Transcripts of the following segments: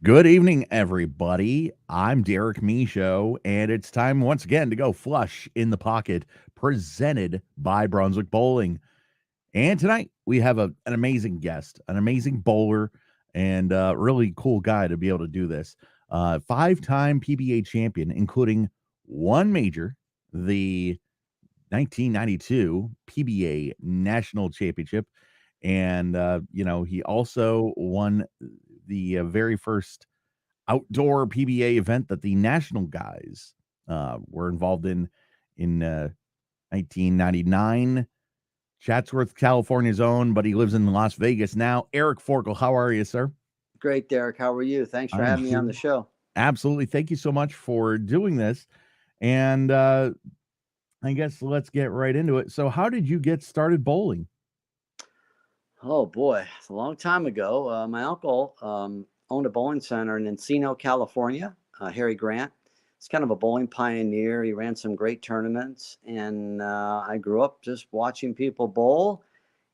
Good evening, everybody. I'm Derek Michaud, and it's time once again to go flush in the pocket, presented by Brunswick Bowling. And tonight we have an amazing guest, an amazing bowler, and really cool guy to be able to do this. Five-time PBA champion, including one major, the 1992 PBA National Championship, and he also won the very first outdoor PBA event that the national guys were involved in 1999. Chatsworth, California's own, but he lives in Las Vegas now. Eric Forkel, how are you, sir? Great, Derek. How are you? Thanks for I am having me on the doing show. absolutely. Thank you so much for doing this. And I guess let's get right into it. So, how did you get started bowling? Oh boy, it's a long time ago. My uncle owned a bowling center in Encino, California. Harry Grant. He's kind of a bowling pioneer. He ran some great tournaments, and I grew up just watching people bowl.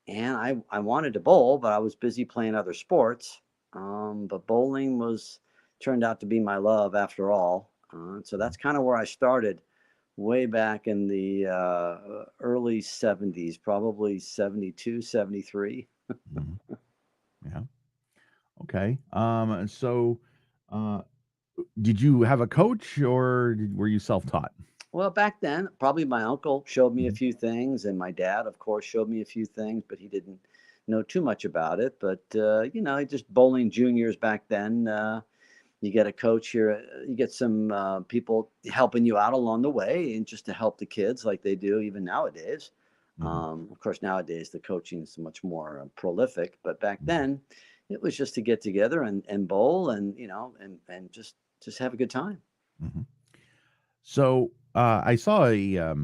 And I wanted to bowl, but I was busy playing other sports. But bowling was turned out to be my love after all. So that's kind of where I started way back in the early 70s, probably 72, 73. Mhm. Yeah. Okay. So, uh, did you have a coach or were you self taught? Well, back then, probably my uncle showed me a Mhm. few things, and my dad, of course, showed me a few things, but he didn't know too much about it. But, just bowling juniors back then. You get a coach here, you get some people helping you out along the way and just to help the kids like they do even nowadays. Mhm. Of course, nowadays the coaching is much more prolific, but back Mhm. then it was just to get together and bowl and, and just have a good time. Mhm. So I saw a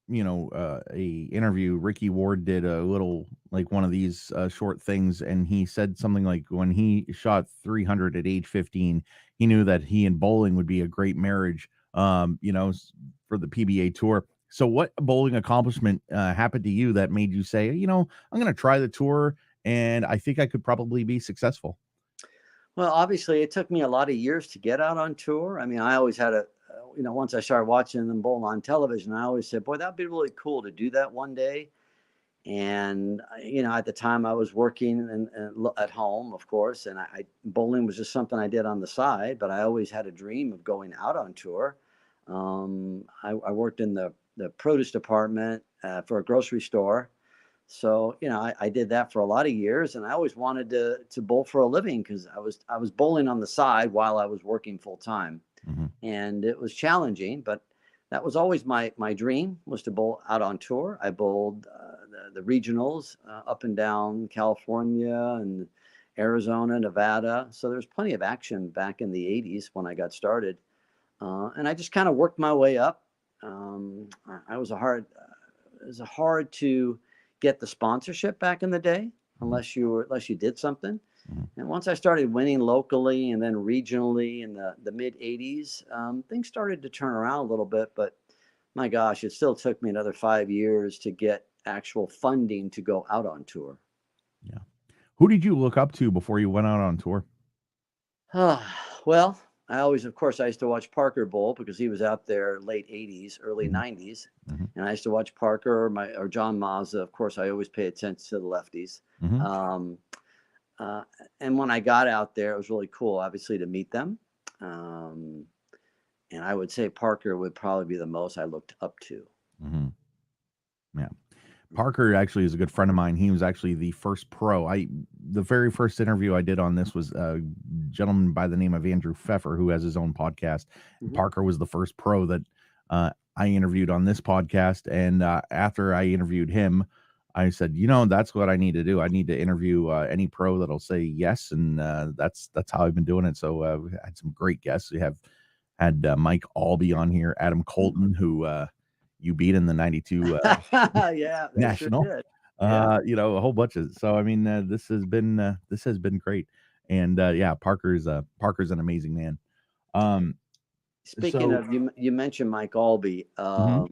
interview. Ricky Ward did a little like one of these short things, and he said something like when he shot 300 at age 15, he knew that he and bowling would be a great marriage. For the PBA tour. So, what bowling accomplishment happened to you that made you say, I'm going to try the tour, and I think I could probably be successful? Well, obviously, it took me a lot of years to get out on tour. I mean, I always had once I started watching them bowl on television, I always said, boy, that'd be really cool to do that one day. And at the time I was working at home, of course, and bowling was just something I did on the side. But I always had a dream of going out on tour. I worked in the produce department for a grocery store, so I did that for a lot of years, and I always wanted to bowl for a living because I was bowling on the side while I was working full time, Hmm. and it was challenging, but that was always my dream, was to bowl out on tour. I bowled the regionals up and down California and Arizona, Nevada. So there's plenty of action back in the 80s when I got started. And I just kind of worked my way up. I was it was hard to get the sponsorship back in the day Hmm. unless you did something. Hmm. And once I started winning locally and then regionally in the mid 80s, things started to turn around a little bit. But my gosh, it still took me another 5 years to get actual funding to go out on tour. Yeah. Who did you look up to before you went out on tour? Well, of course, I used to watch Parker Bowl because he was out there late 80s, early Hmm. 90s. Hmm. And I used to watch Parker or John Mazza. Of course, I always pay attention to the lefties. Hmm. Um, Uh, and when I got out there, it was really cool, obviously, to meet them. Um, and I would say Parker would probably be the most I looked up to. Hmm. Yeah. Parker actually is a good friend of mine. He was actually the first pro. The very first interview I did on this was a gentleman by the name of Andrew Pfeffer, who has his own podcast. And Hmm. Parker was the first pro that I interviewed on this podcast. And after I interviewed him, I said, that's what I need to do. I need to interview any pro that'll say yes, and that's how I've been doing it. So we had some great guests. We have had Mike Albee on here, Adam Colton, who you beat in the '92 Yeah, they sure national, did. Yeah. a whole bunch of so I mean, this has been great. And yeah, Parker's an amazing man. Um, Speaking so of, you mentioned Mike Albee. mhm,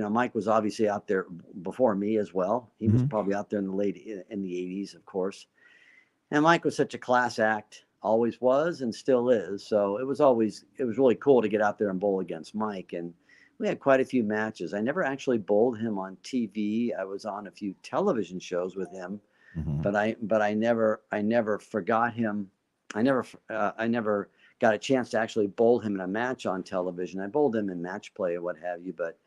Mike was obviously out there before me as well. He was mhm, probably out there in the 80s, of course. And Mike was such a class act. always was and still is. So it was really cool to get out there and bowl against Mike. And we had quite a few matches. I never actually bowled him on TV. I was on a few television shows with him, Hmm. but I never forgot him. I never got a chance to actually bowl him in a match on television. I bowled him in match play or what have you, but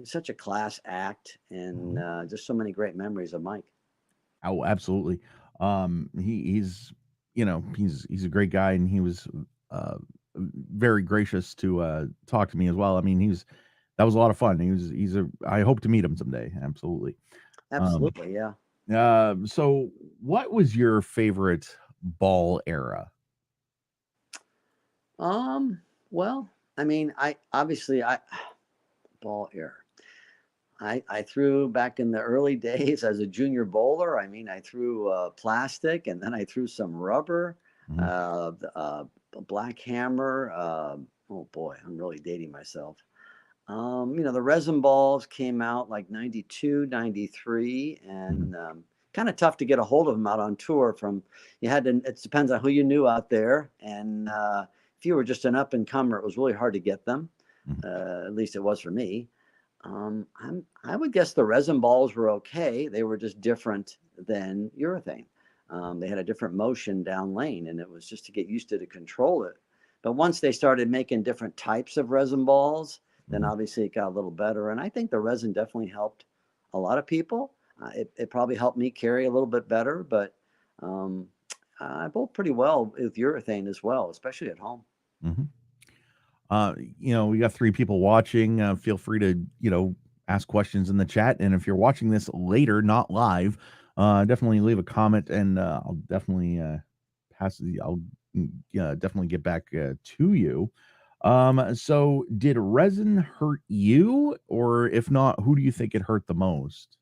such a class act, and Hmm. just so many great memories of Mike. Oh, absolutely. He's he's a great guy, and he was uh, very gracious to talk to me as well. I mean, that was a lot of fun. He's a I hope to meet him someday. Absolutely. Um, Absolutely, yeah. so what was your favorite ball era? Um, well, I mean, I obviously I ball air. I threw back in the early days as a junior bowler. I mean, I threw plastic, and then I threw some rubber, Mhm, uh, a black hammer. Oh boy, I'm really dating myself. The resin balls came out like 92, 93, mhm, and kind of tough to get a hold of them out on tour. It depends on who you knew out there. And if you were just an up and comer, it was really hard to get them. mhm, At least it was for me. I would guess the resin balls were okay. They were just different than urethane. They had a different motion down lane, and it was just to get used to control it. But once they started making different types of resin balls, then mhm, obviously it got a little better. And I think the resin definitely helped a lot of people. It probably helped me carry a little bit better, but um, I bowled pretty well with urethane as well, especially at home. mhm. We got 3 people watching. Feel free to, ask questions in the chat. And if you're watching this later, not live, definitely leave a comment, and I'll definitely yeah, definitely get back to you. So did resin hurt you, or if not, who do you think it hurt the most?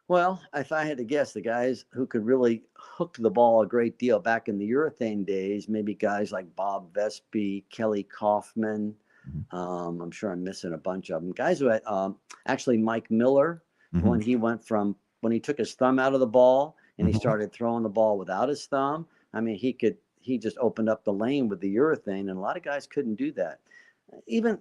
Well, if I had to guess, the guys who could really hook the ball a great deal back in the urethane days, maybe guys like Bob Vespi, Kelly Kaufman. Mhm, I'm sure I'm missing a bunch of them. Guys who had actually Mike Miller, mhm, when he took his thumb out of the ball and he mhm, started throwing the ball without his thumb. I mean, he just opened up the lane with the urethane, and a lot of guys couldn't do that. Even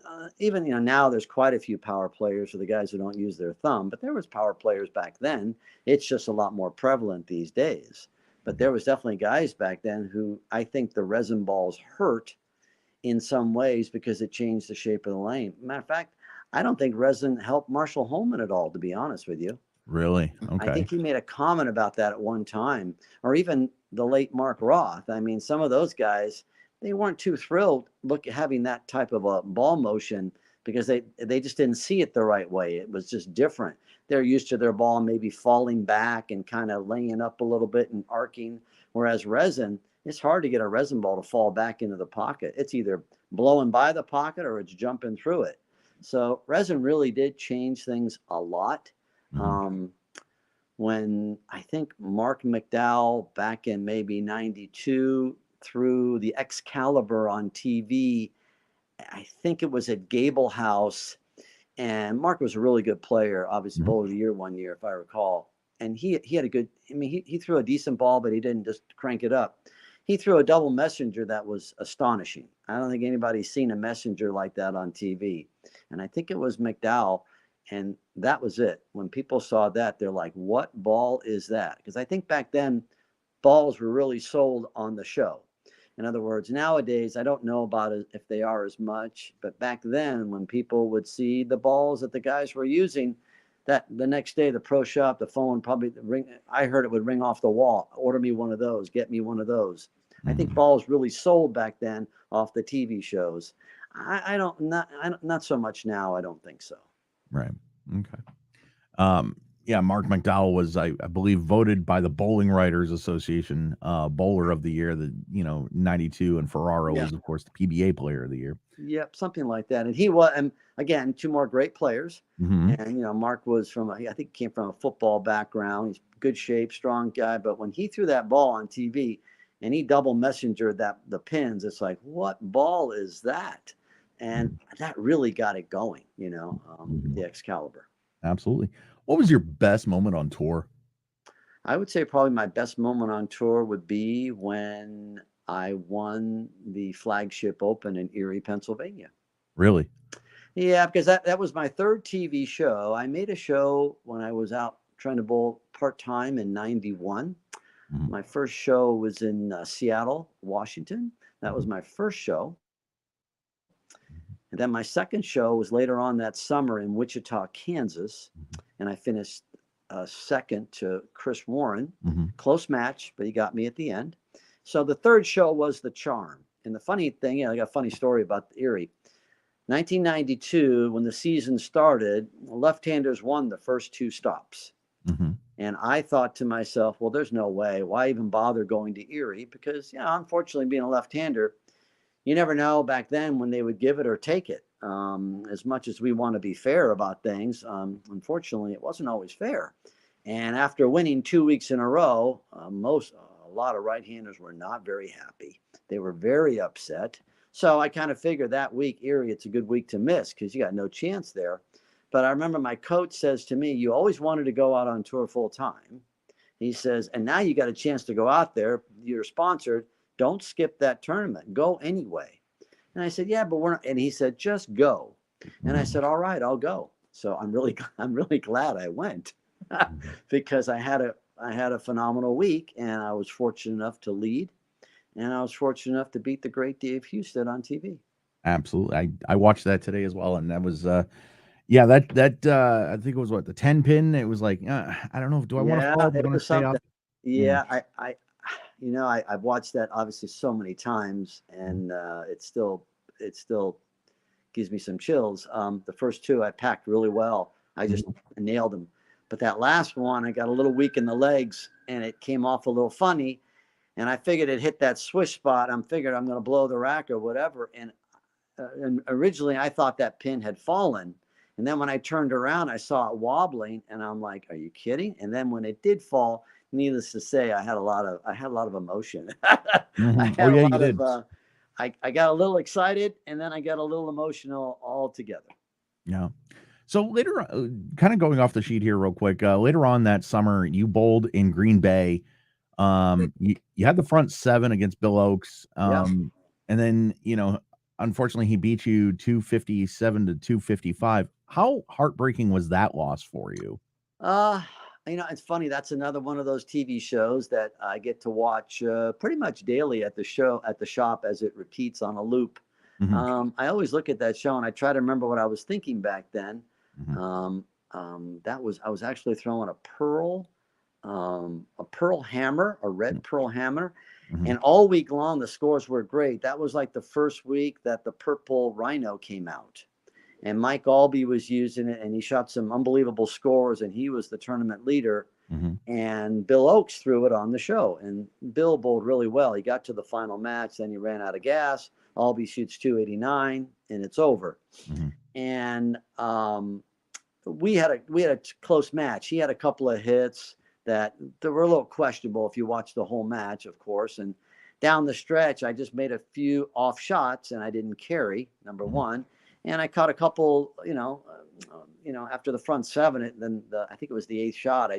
now there's quite a few power players for the guys who don't use their thumb, but there was power players back then. It's just a lot more prevalent these days. But mhm, there was definitely guys back then who I think the resin balls hurt in some ways because it changed the shape of the lane. Matter of fact, I don't think resin helped Marshall Holman at all, to be honest with you. really? I Okay. think he made a comment about that at one time, or even the late Mark Roth. I mean, some of those guys, they weren't too thrilled having that type of a ball motion because they just didn't see it the right way. It was just different. They're used to their ball maybe falling back and kind of laying up a little bit and arcing, whereas resin, it's hard to get a resin ball to fall back into the pocket. It's either blowing by the pocket or it's jumping through it. So resin really did change things a lot. Mhm, Um, when I think Mark McDowell back in maybe 92 threw the Excalibur on TV. I think it was at Gable House. And Mark was a really good player, obviously mhm, bowler of the year one year, if I recall. And he had a good, I mean, he threw a decent ball, but he didn't just crank it up. He threw a double messenger that was astonishing. I don't think anybody's seen a messenger like that on TV. And I think it was McDowell. And that was it. When people saw that, they're like, what ball is that? Because I think back then, balls were really sold on the show. In other words, nowadays, I don't know about it if they are as much, but back then, when people would see the balls that the guys were using, that the next day, the pro shop, the phone probably ring. I heard it would ring off the wall. Order me one of those. Get me one of those. I think mhm. balls really sold back then off the TV shows. I don't, not so much now. I don't think so. Right. Okay. Yeah, Mark McDowell was, I believe, voted by the Bowling Writers Association bowler of the year. 92, and Ferraro Yeah. was, of course, the PBA player of the year. Yep, something like that. And he was, and again, two more great players. Hmm. And Mark was I think he came from a football background. He's good shape, strong guy. But when he threw that ball on TV and he double messengered the pins, it's like, what ball is that? And that really got it going. Hmm. The Excalibur. Absolutely. What was your best moment on tour? I would say probably my best moment on tour would be when I won the flagship open in Erie, Pennsylvania. Really? Yeah, because that was my third TV show. I made a show when I was out trying to bowl part time in '91. Mhm, My first show was in Seattle, Washington. That was mhm, my first show. mhm, And then my second show was later on that summer in Wichita, Kansas. mhm, And I finished second to Chris Warren. mhm, Close match, but he got me at the end. So the third show was The Charm. And the funny thing, I got a funny story about Erie. 1992, when the season started, left-handers won the first two stops. mhm, And I thought to myself, well, there's no way. Why even bother going to Erie? Because, unfortunately, being a left-hander, you never know back then when they would give it or take it. As much as we want to be fair about things, unfortunately, it wasn't always fair. And after winning 2 weeks in a row, a lot of right-handers were not very happy. They were very upset. So I kind of figured that week, Erie, it's a good week to miss because you got no chance there. But I remember my coach says to me, "You always wanted to go out on tour full time." He says, "And now you got a chance to go out there. You're sponsored. Don't skip that tournament. Go anyway." And I said, "Yeah, but we're not." And he said, "Just go." And I mhm, said, "All right, I'll go." So I'm really glad I went mhm. because I had a phenomenal week, and I was fortunate enough to lead, and I was fortunate enough to beat the great Dave Houston on TV. Absolutely. I watched that today as well, and that was, yeah, I think it was what, the 10 pin? It was like, I don't know, do I wanna Yeah, fall? Do I it wanna was stay something. up? Yeah. Yeah, I've watched that obviously so many times, Mhm, and it still gives me some chills. The first two I packed really well. I just mhm, nailed them. But that last one, I got a little weak in the legs and it came off a little funny. And I figured it hit that swish spot. I'm figured I'm going to blow the rack or whatever. And originally I thought that pin had fallen. And then when I turned around, I saw it wobbling, and I'm like, "Are you kidding?" And then when it did fall, needless to say, I had a lot of emotion. I mhm. Oh, had a yeah, you lot did. of I got a little excited, and then I got a little emotional all together. Yeah. So later, kinda going off the sheet here real quick, later on that summer, you bowled in Green Bay. You had the front 7 against Bill Oakes, Yep. and then, unfortunately, he beat you 257 to 255. How heartbreaking was that loss for you? Uh, it's funny. That's another one of those TV shows that I get to watch pretty much daily at the shop as it repeats on a loop. Mhm, I always look at that show and I try to remember what I was thinking back then. mhm, Um, that was I was actually throwing a pearl hammer, a mm, red pearl hammer, mhm, and all week long the scores were great. That was like the first week that the purple rhino came out, and Mike Albee was using it, and he shot some unbelievable scores, and he was the tournament leader. mhm, And Bill Oakes threw it on the show, and Bill bowled really well. He got to the final match, then he ran out of gas. Albee shoots 289, and it's over. mhm, And we had a close match. He had a couple of hits that were a little questionable if you watch the whole match, of course. And down the stretch, I just made a few off shots and I didn't carry. Number mhm, one, and I caught a couple. After the front seven, I think it was the eighth shot. I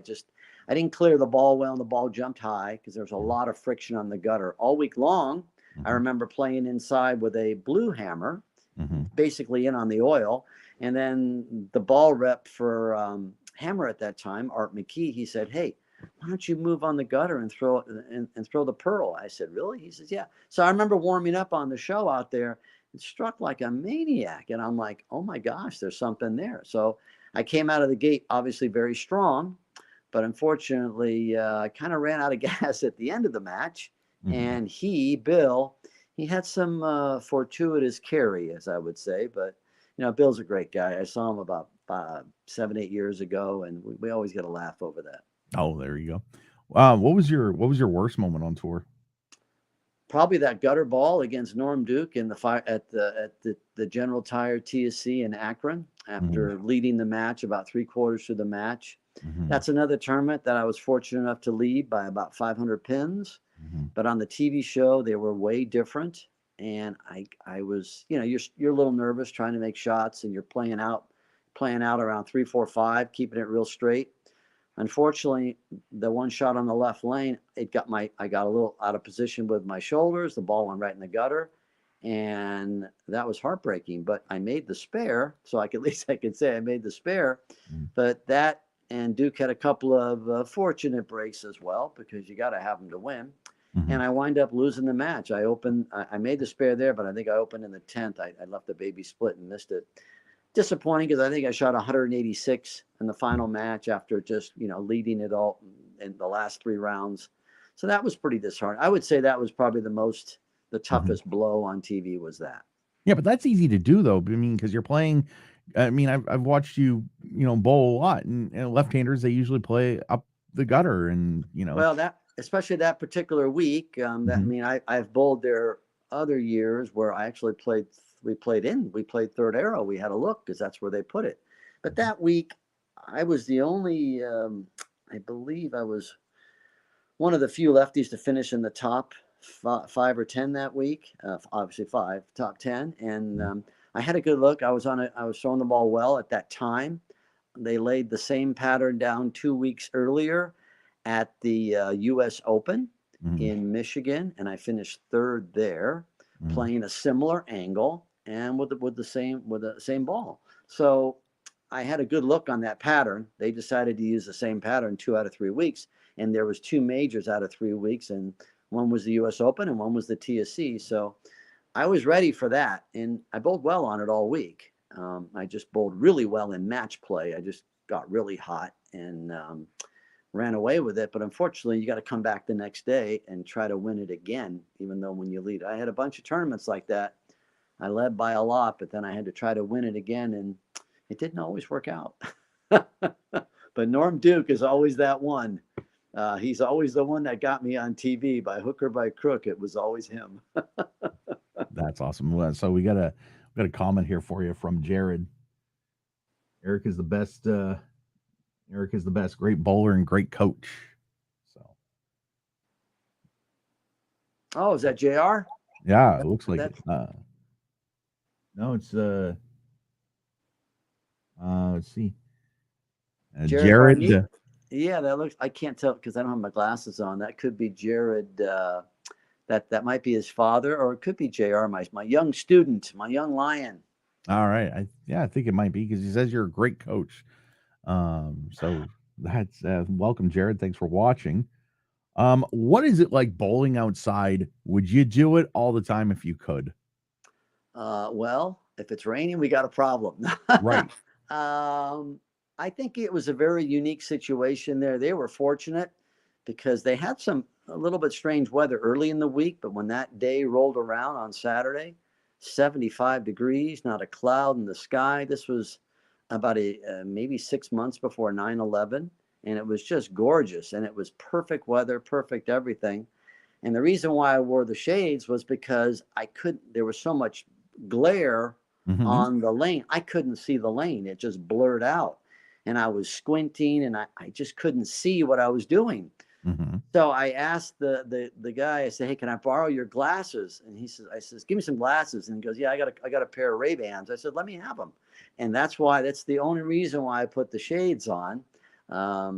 didn't clear the ball well, and the ball jumped high because there was a mhm, lot of friction on the gutter all week long. I mhm, remember playing inside with a blue hammer, mhm, basically in on the oil. And then the ball rep for Hammer at that time, Art McKee, he said, "Hey, why don't you move on the gutter and throw the pearl?" I said, "Really?" He says, "Yeah." So I remember warming up on the show out there. It struck like a maniac, and I'm like, "Oh my gosh, there's something there." So I came out of the gate obviously very strong, but unfortunately, I kind of ran out of gas at the end of the match. mhm. And Bill, he had some fortuitous carry, as I would say. But Bill's a great guy. I saw him about 7, 8 years ago, and we always get a laugh over that. Oh, there you go. What was your worst moment on tour? Probably that gutter ball against Norm Duke in the fire at the General Tire TSC in Akron Mhm, after leading the match about 3 quarters through the match. mhm, That's another tournament that I was fortunate enough to lead by about 500 pins. mhm, But on the TV show, they were way different. And I was, you're a little nervous trying to make shots, and you're playing out around 3, 4, 5, keeping it real straight. Unfortunately, the one shot on the left lane, I got a little out of position with my shoulders. The ball went right in the gutter, and that was heartbreaking. But I made the spare, so at least I can say I made the spare. Mm. But that and Duke had a couple of fortunate breaks as well, because you got to have them to win. Mhm. And I wind up losing the match. I made the spare there, but I think I opened in the 10th. I left the baby split and missed it. Disappointing, because I think I shot 186 in the final match after just, leading it all in the last 3 rounds. So that was pretty disheartening. I would say that was probably the Mhm. toughest blow on TV was that. Yeah, but that's easy to do though. I mean, because you're playing. I mean, I've watched you, bowl a lot, and left-handers they usually play up the gutter, and Well, that especially that particular week. That I Mhm. mean, I've bowled there other years where I actually played. We played third arrow. We had a look because that's where they put it. But Mhm. that week, I was the only. I believe I was one of the few lefties to finish in the top 5 or 10 that week. Obviously, top 10, and Mhm. I had a good look. I was throwing the ball well at that time. They laid the same pattern down 2 weeks earlier at the U.S. Open Mhm. in Michigan, and I finished third there, Mhm. playing a similar angle and with the same ball. So I had a good look on that pattern. They decided to use the same pattern 2 out of 3 weeks, and there was 2 majors out of 3 weeks, and one was the U.S. Open and one was the TSC. So I was ready for that, and I bowled well on it all week. I just bowled really well in match play. I just got really hot and ran away with it. But unfortunately, you got to come back the next day and try to win it again, even though when you lead. I had a bunch of tournaments like that. I led by a lot, but then I had to try to win it again, and it didn't always work out. But Norm Duke is always that one. He's always the one that got me on TV by hook or by crook. It was always him. That's awesome. Well, so we got a comment here for you from Jared. Eric is the best. Eric is the best. Great bowler and great coach. So Oh, is that JR? yeah, it looks like it. That's No, it's let's see, Jared Jared. Barnett. Yeah, that looks. I can't tell because I don't have my glasses on. That could be Jared. That might be his father, or it could be JR, my young student, my young lion. All right, yeah, I think it might be because he says you're a great coach. So that's welcome, Jared. Thanks for watching. What is it like bowling outside? Would you do it all the time if you could? Well, if it's raining, we got a problem. Right. um, I think it was a very unique situation there. They were fortunate because they had a little bit strange weather early in the week, but when that day rolled around on Saturday, 75 degrees, not a cloud in the sky. This was about maybe 6 months before 9/11, and it was just gorgeous, and it was perfect weather, perfect everything. And the reason why I wore the shades was because there was so much glare Hmm. on the lane. I couldn't see the lane. It just blurred out. And I was squinting and I just couldn't see what I was doing. Hmm. So I asked the guy, I said, "Hey, can I borrow your glasses?" And I says, "Give me some glasses." And he goes, "Yeah, I got a pair of Ray-Bans." I said, "Let me have them." And that's the only reason why I put the shades on.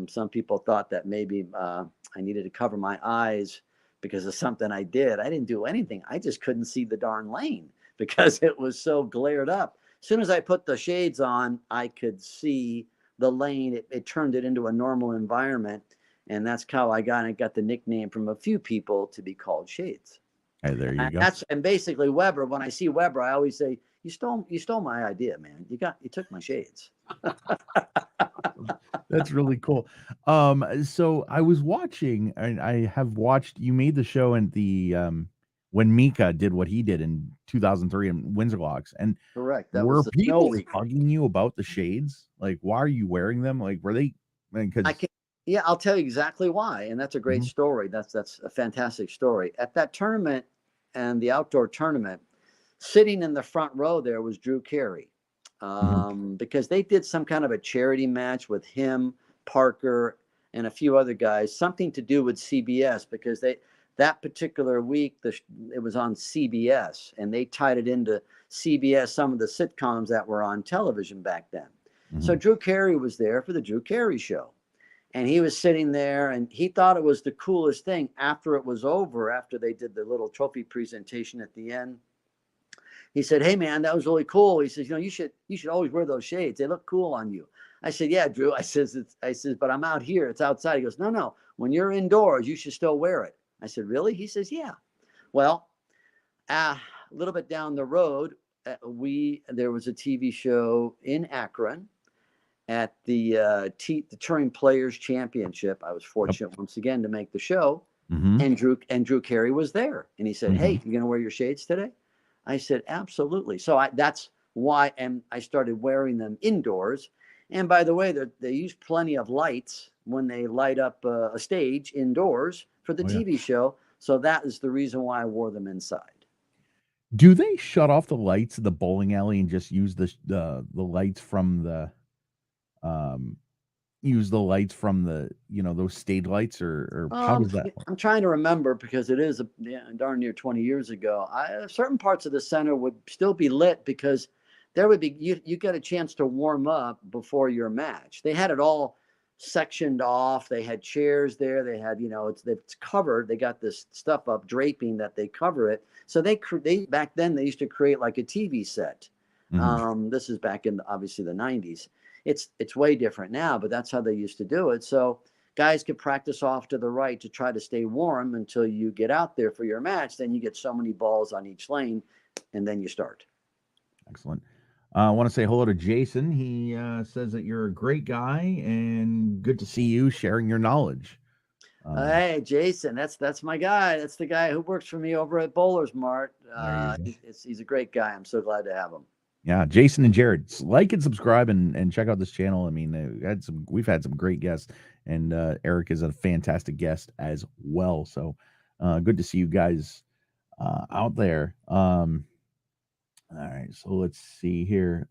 Some people thought that maybe I needed to cover my eyes because of something I did. I didn't do anything. I just couldn't see the darn lane because it was so glared up. As soon as I put the shades on, I could see the lane. It turned it into a normal environment, and that's how I got the nickname from a few people to be called Shades. Hey, there you And go. and basically Weber. When I see Weber, I always say, "You stole my idea, man. You took my shades." That's really cool. So I was watching, and I have watched. You made the show and the when Mika did what he did in 2003 in Windsor Locks, and Correct. That was were the snow people week. bugging you about the shades? Like, why are you wearing them? Like, were they? I Because can, yeah, I'll tell you exactly why, and that's a great story. That's a fantastic story. At that tournament and the outdoor tournament, sitting in the front row there was Drew Carey, because they did some kind of a charity match with him, Parker, and a few other guys, something to do with CBS because that particular week it was on CBS and they tied it into CBS, some of the sitcoms that were on television back then. So Drew Carey was there for the Drew Carey show. And he was sitting there and he thought it was the coolest thing after it was over, after they did the little trophy presentation at the end. He said, "Hey man, that was really cool." He says, you should always wear those shades. They look cool on you." I said, "Yeah, Drew." I says, "But I'm out here. It's outside." He goes, "No, no. When you're indoors, you should still wear it." I said, "Really?" He says, "Yeah." Well, a little bit down the road, we there was a TV show in Akron at the Touring Players Championship. I was Yep. fortunate once again to make the show, Mm-hmm. and Drew Carey was there, and he said, Mm-hmm. "Hey, you gonna wear your shades today?" I said, "Absolutely." So that's why, and I started wearing them indoors. And by the way, they use plenty of lights when they light up a stage indoors for the Oh yeah. TV show. So that is the reason why I wore them inside. Do they shut off the lights in the bowling alley and just use the lights from the um those stage lights, or how does that work? I'm trying to remember because it is darn near 20 years ago. Certain parts of the center would still be lit because there would be you get a chance to warm up before your match. They had it all sectioned off. They had chairs there. They had it's covered. They got this stuff up draping that they cover it. So they back then they used to create like a TV set. Mhm. This is back in obviously the 90s. It's way different now, but that's how they used to do it. So guys could practice off to the right to try to stay warm until you get out there for your match. Then you get so many balls on each lane, and then you start. Excellent. I want to say hello to Jason. He says that you're a great guy and good to see you sharing your knowledge. Um, Hey, Jason, that's my guy. That's the guy who works for me over at Bowlers Mart. there you go. He's a great guy. I'm so glad to have him. Yeah, Jason and Jared, like and subscribe and check out this channel. I mean, we've had some great guests, and Eric is a fantastic guest as well. So good to see you guys out there. All right, so let's see here.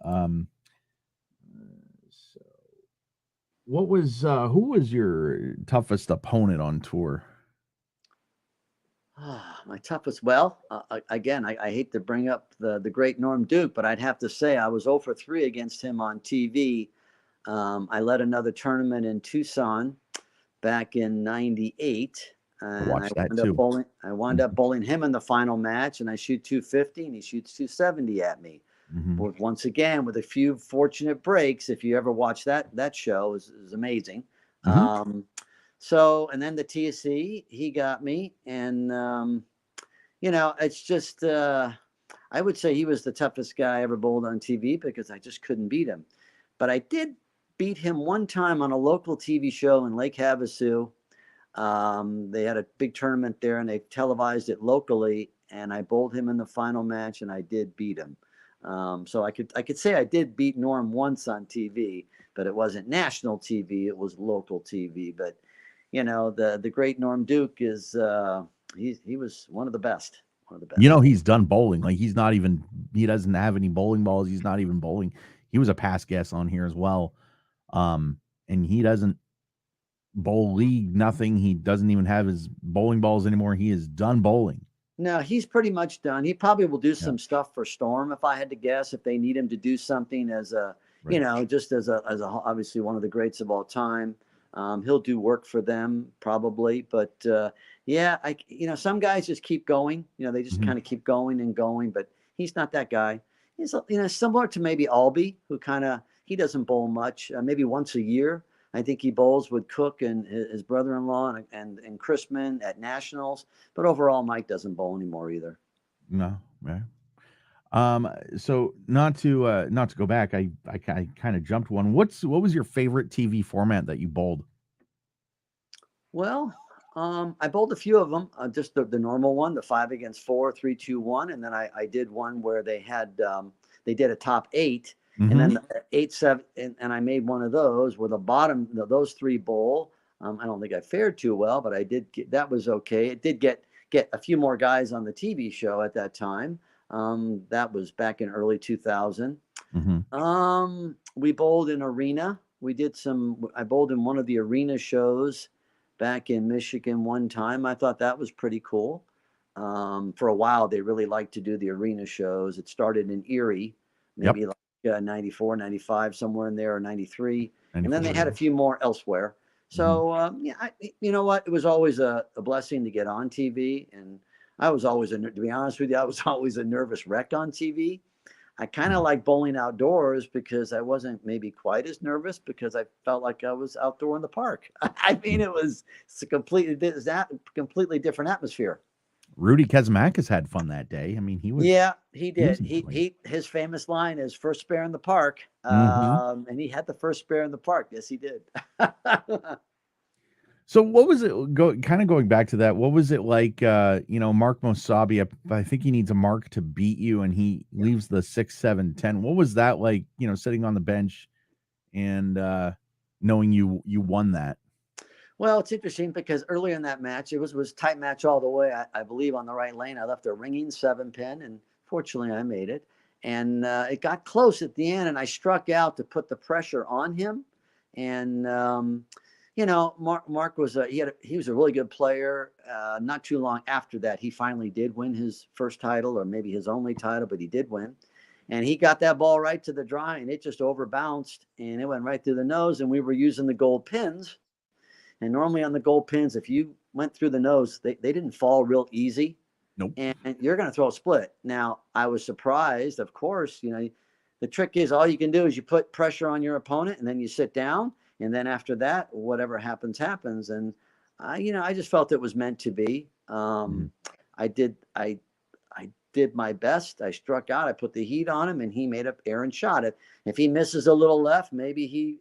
So who was your toughest opponent on tour? My toughest. Well, again, I hate to bring up the great Norm Duke, but I'd have to say I was 0 for 3 against him on TV. I led another tournament in Tucson back in '98, I and watched that wound up too. bowling. I wound up bowling him in the final match, and I shoot 250, and he shoots 270 at me. Mm-hmm. But once again, with a few fortunate breaks, if you ever watch that show, is amazing. Mm-hmm. So, and then the TSC, he got me, and it's just. I would say he was the toughest guy I ever bowled on TV because I just couldn't beat him. But I did beat him one time on a local TV show in Lake Havasu. They had a big tournament there and they televised it locally, and I bowled him in the final match and I did beat him. So I could say I did beat Norm once on TV, but it wasn't national TV; it was local TV. But the great Norm Duke is he was one of the best, one of the best. He's done bowling. Like he doesn't have any bowling balls. He's not even bowling. He was a past guest on here as well. And he doesn't bowl league, nothing. He doesn't even have his bowling balls anymore. He is done bowling. No, he's pretty much done. He probably will do Yeah. some stuff for Storm if I had to guess. If they need him to do something as a, Right. just as a obviously one of the greats of all time, he'll do work for them probably. But yeah, some guys just keep going. They just Mhm. kind of keep going and going. But he's not that guy. He's similar to maybe Albie, who he doesn't bowl much, maybe once a year. I think he bowls with Cook and his brother-in-law and Chrisman at nationals. But overall, Mike doesn't bowl anymore either. No. Yeah. So not to go back, I kind of jumped one. What was your favorite TV format that you bowled? Well, I bowled a few of them, just the normal one, the 5 against 4, 3, 2, 1, and then I did one where they did a top 8, and Mm-hmm. then 8, 7, and I made one of those where the bottom those 3 bowl. I don't think I fared too well, but I did that was okay. It did get a few more guys on the TV show at that time. That was back in early 2000. Mm-hmm. We bowled in arena. I bowled in one of the arena shows back in Michigan one time. I thought that was pretty cool. For a while, they really liked to do the arena shows. It started in Erie, Yep. maybe like 94, 95, somewhere in there, or 93. And then they 94. had a Yeah. few more elsewhere. Mhm. So yeah, you know what? It was always a blessing to get on TV, and I was always to be honest with you, I was always a nervous wreck on TV. I kind of Mhm. like bowling outdoors because I wasn't maybe quite as nervous because I felt like I was outdoor in the park. I mean, it's a completely different atmosphere. Rudy Kazmakis had fun that day. I mean, Yeah, he he was did. enjoying. His famous line is "first spare in the park," Mhm. and he had the first spare in the park. Yes, he did. So what was it kind of going back to that, what was it like, Mark Mosabi, I think he needs a mark to beat you and he Yeah. leaves the 6, 7, 10. What was that like, sitting on the bench and knowing you won that? Well, it's interesting because earlier in that match, it was tight match all the way. I believe on the right lane, I left a ringing 7 pin, and fortunately, I made it. And it got close at the end, and I struck out to put the pressure on him. And Mark was he was a really good player. Not too long after that, he finally did win his first title, or maybe his only title, but he did win. And he got that ball right to the dry, and it just overbounced, and it went right through the nose. And we were using the gold pins, and normally on the gold pins, if you went through the nose, they didn't fall real easy, Nope. and you're going to throw a split. Now, I was surprised, of course. The trick is all you can do is you put pressure on your opponent, and then you sit down, and then after that, whatever happens, happens. And I just felt it was meant to be. Mhm. I did. I did my best. I struck out. I put the heat on him, and he made up air and shot it. If he misses a little left, maybe he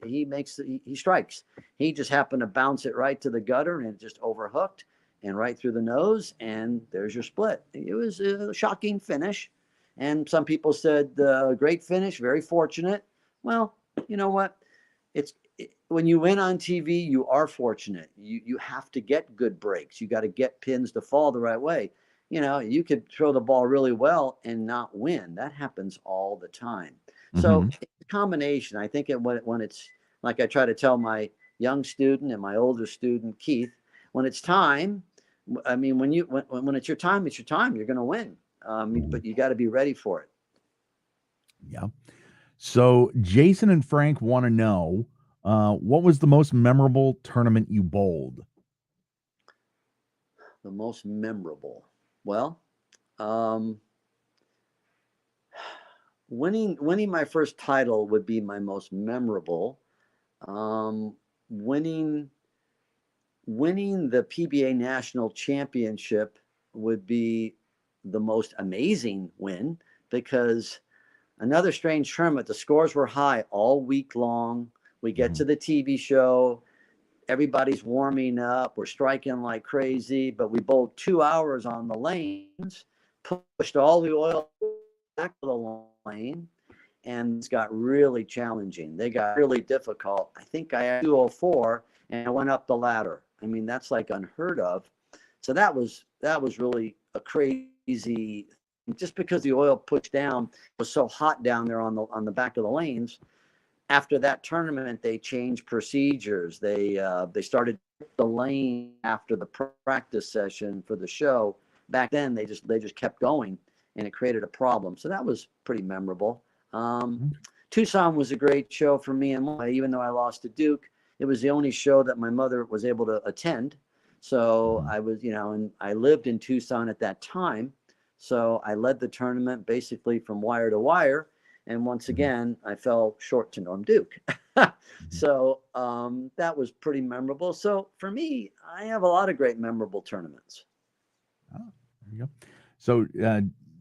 strikes. He just happened to bounce it right to the gutter, and it just overhooked and right through the nose. And there's your split. It was a shocking finish, and some people said great finish, very fortunate. Well, you know what? When you win on TV, you are fortunate. You have to get good breaks. You got to get pins to fall the right way. You could throw the ball really well and not win. That happens all the time. So Mhm. it's a combination. I think when it's like I try to tell my young student and my older student Keith, when it's time, I mean, when it's your time, it's your time. You're going to win, Mhm. but you got to be ready for it. Yeah. So Jason and Frank want to know, what was the most memorable tournament you bowled? The most memorable. Well, um, winning my first title would be my most memorable. Um, winning winning the PBA National Championship would be the most amazing win because another strange tournament. The scores were high all week long. We get Mhm. to the TV show. Everybody's warming up. We're striking like crazy, but we bowled 2 hours on the lanes, pushed all the oil back to the lane, and it's got really challenging. They got really difficult. I think I had 204 and I went up the ladder. I mean, that's like unheard of. So that was really a crazy, just because the oil pushed down, it was so hot down there on the back of the lanes. After that tournament, they changed procedures. They started the lane after the practice session for the show. Back then, they just kept going, and it created a problem. So that was pretty memorable. Um, Mhm. Tucson was a great show for me, and even though I lost to Duke, it was the only show that my mother was able to attend. So Mhm. I was, and I lived in Tucson at that time. So I led the tournament basically from wire to wire, and once Mhm. again, I fell short to Norm Duke. Mhm. So that was pretty memorable. So for me, I have a lot of great memorable tournaments. Oh, there you go. So,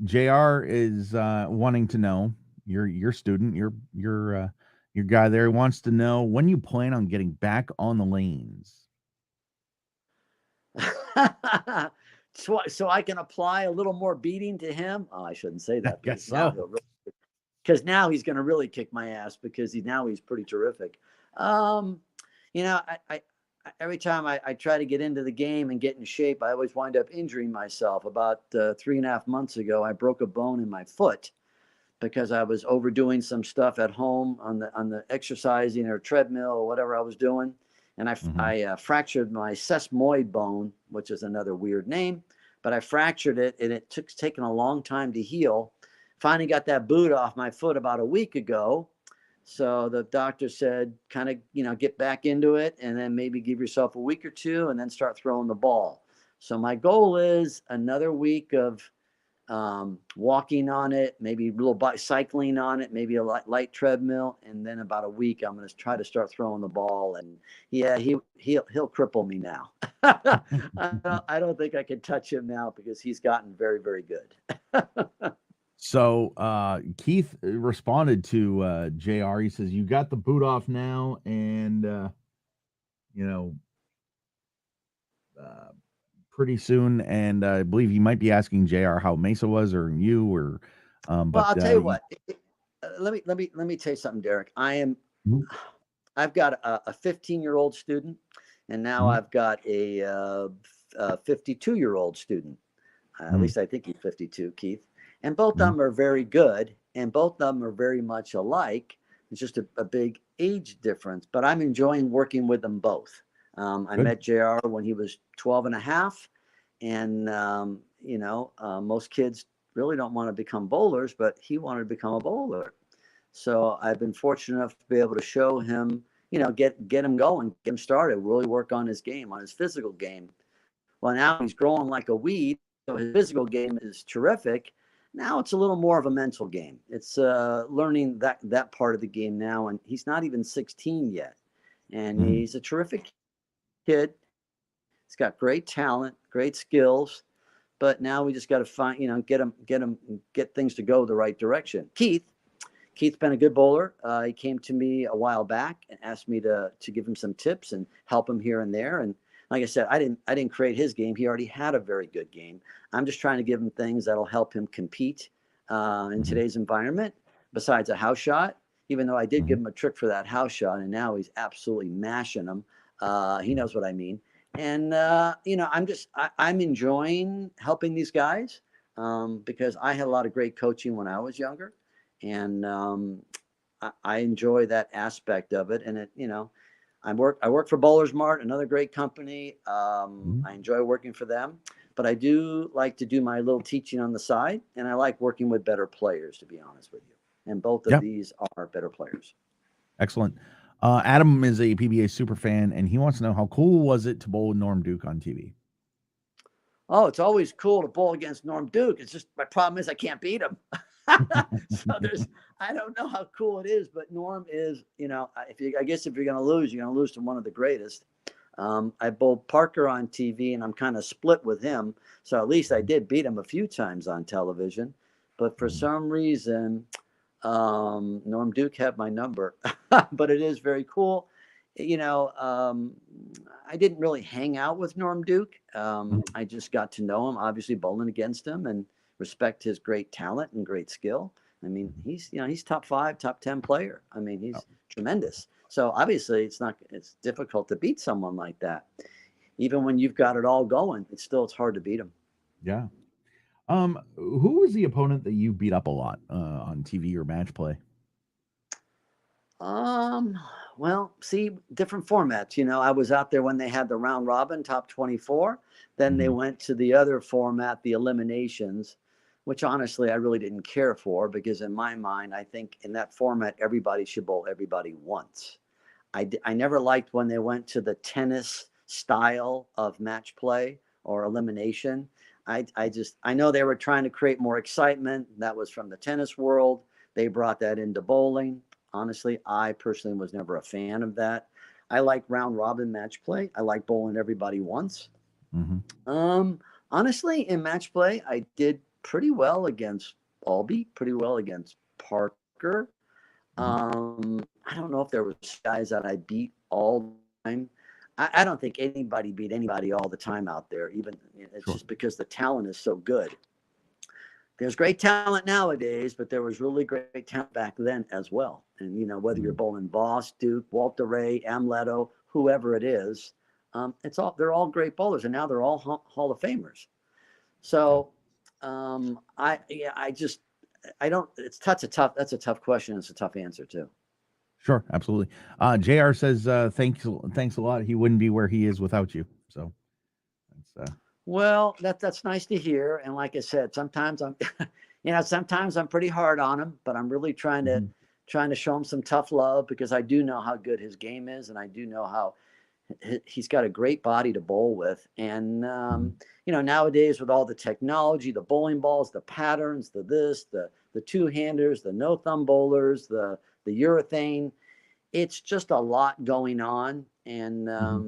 JR is wanting to know, your student, your guy there wants to know when you plan on getting back on the lanes. So I can apply a little more beating to him. Oh, I shouldn't say I that guess because now so. he'll because now he's going to really kick my ass because he's pretty terrific. Um, every time I try to get into the game and get in shape, I always wind up injuring myself. About 3.5 months ago, I broke a bone in my foot because I was overdoing some stuff at home on the exercising or treadmill or whatever I was doing, and I Mhm. I fractured my sesamoid bone, which is another weird name, but I fractured it, and it took taken a long time to heal. Finally got that boot off my foot about a week ago. So the doctor said, kind of, get back into it and then maybe give yourself a week or two and then start throwing the ball. So my goal is another week of walking on it, maybe a little cycling on it, maybe a light treadmill, and then about a week I'm going to try to start throwing the ball. And yeah, he'll cripple me now. I don't think I can touch him now because he's gotten very, very good. So Keith responded to JR. He says, "You got the boot off now, and you know, uh, pretty soon." And I believe you might be asking JR how Mesa was, or you, or Well, but I'll tell you what. Let me tell you something, Derek. Mhm, I've got a 15-year-old student, and now mhm, I've got a 52-year-old student. At mhm, least I think he's 52, Keith. And both of mhm, them are very good, and both of them are very much alike. It's just a big age difference, but I'm enjoying working with them both. I good. met JR when he was 12 and a half, and, most kids really don't want to become bowlers, but he wanted to become a bowler. So I've been fortunate enough to be able to show him, get him going, get him started, really work on his game, on his physical game. Well, now he's growing like a weed, so his physical game is terrific. Now it's a little more of a mental game. It's learning that part of the game now, and he's not even 16 yet, and Mhm. he's a terrific kid. He's got great talent, great skills, but now we just got to find, get things to go the right direction. Keith's been a good bowler. He came to me a while back and asked me to give him some tips and help him here and there. And like I said, I didn't create his game. He already had a very good game. I'm just trying to give him things that'll help him compete in Mhm, today's environment. Besides a house shot, even though I did mhm, give him a trick for that house shot, and now he's absolutely mashing them. He mhm. knows what I mean. And I'm enjoying helping these guys because I had a lot of great coaching when I was younger, and I enjoy that aspect of it. And I work for Bowlers Mart, another great company. Mhm. I enjoy working for them, but I do like to do my little teaching on the side, and I like working with better players, to be honest with you. And both of Yeah, these are better players. excellent. Adam is a PBA super fan, and he wants to know how cool was it to bowl with Norm Duke on TV. Oh, it's always cool to bowl against Norm Duke. It's just my problem is I can't beat him. So I don't know how cool it is, but Norm is, I guess if you're going to lose, you're going to lose to one of the greatest. I bowled Parker on TV, and I'm kind of split with him. So at least I did beat him a few times on television. But for Mhm, some reason, Norm Duke had my number. But it is very cool. You know, um, I didn't really hang out with Norm Duke. mhm. I just got to know him, obviously bowling against him, and respect his great talent and great skill. I mean, Mhm. he's top five, top 10 player. I mean, Oh, he's tremendous. So obviously, it's difficult to beat someone like that. Even when you've got it all going, it's hard to beat him. yeah. Who was the opponent that you beat up a lot on TV or match play? Um, well, see, different formats. I was out there when they had the round robin top 24. Then they Mhm, went to the other format, the eliminations, which honestly I really didn't care for because in my mind, I think in that format, everybody should bowl everybody once. I never liked when they went to the tennis style of match play or elimination. I know they were trying to create more excitement. That was from the tennis world. They brought that into bowling. Honestly, I personally was never a fan of that. I like round robin match play. I like bowling everybody once. mhm, Um, Honestly, in match play, I did pretty well against Albee, pretty well against Parker. mhm. I don't know if there was guys that I beat all the time. I don't think anybody beat anybody all the time out there. Even it's Sure. just because the talent is so good. There's great talent nowadays, but there was really great talent back then as well. And whether you're Mhm. bowling Voss, Duke, Walter Ray, Amleto, whoever it is, they're all great bowlers, and now they're all Hall of Famers. Yeah. So I don't. That's a tough question. It's a tough answer too. Sure, absolutely. JR says, thanks a lot. He wouldn't be where he is without you. So that's Well, that's nice to hear. And like I said, sometimes I'm, sometimes I'm pretty hard on him, but I'm really trying to mhm. trying to show him some tough love because I do know how good his game is, and I do know how he's got a great body to bowl with. And Mhm. nowadays with all the technology, the bowling balls, the patterns, the two-handers, the no thumb bowlers, the urethane, it's just a lot going on. And Mhm.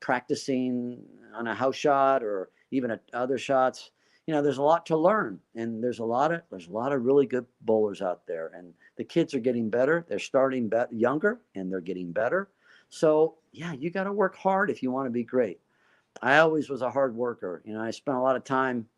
practicing on a house shot or even other shots, there's a lot to learn. And there's a lot of really good bowlers out there, and the kids are getting better. They're starting younger, and they're getting better. So yeah, you got to work hard if you want to be great. I always was a hard worker. I spent a lot of time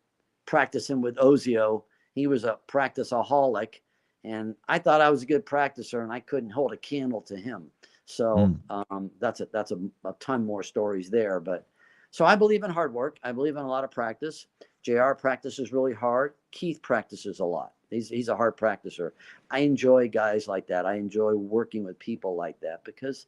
practicing with Ozio. He was a practiceaholic, and I thought I was a good practicer, and I couldn't hold a candle to him. So Mm. that's a ton more stories there. But so I believe in hard work. I believe in a lot of practice. Jr. practices really hard. Keith practices a lot. He's a hard practicer. I enjoy guys like that. I enjoy working with people like that because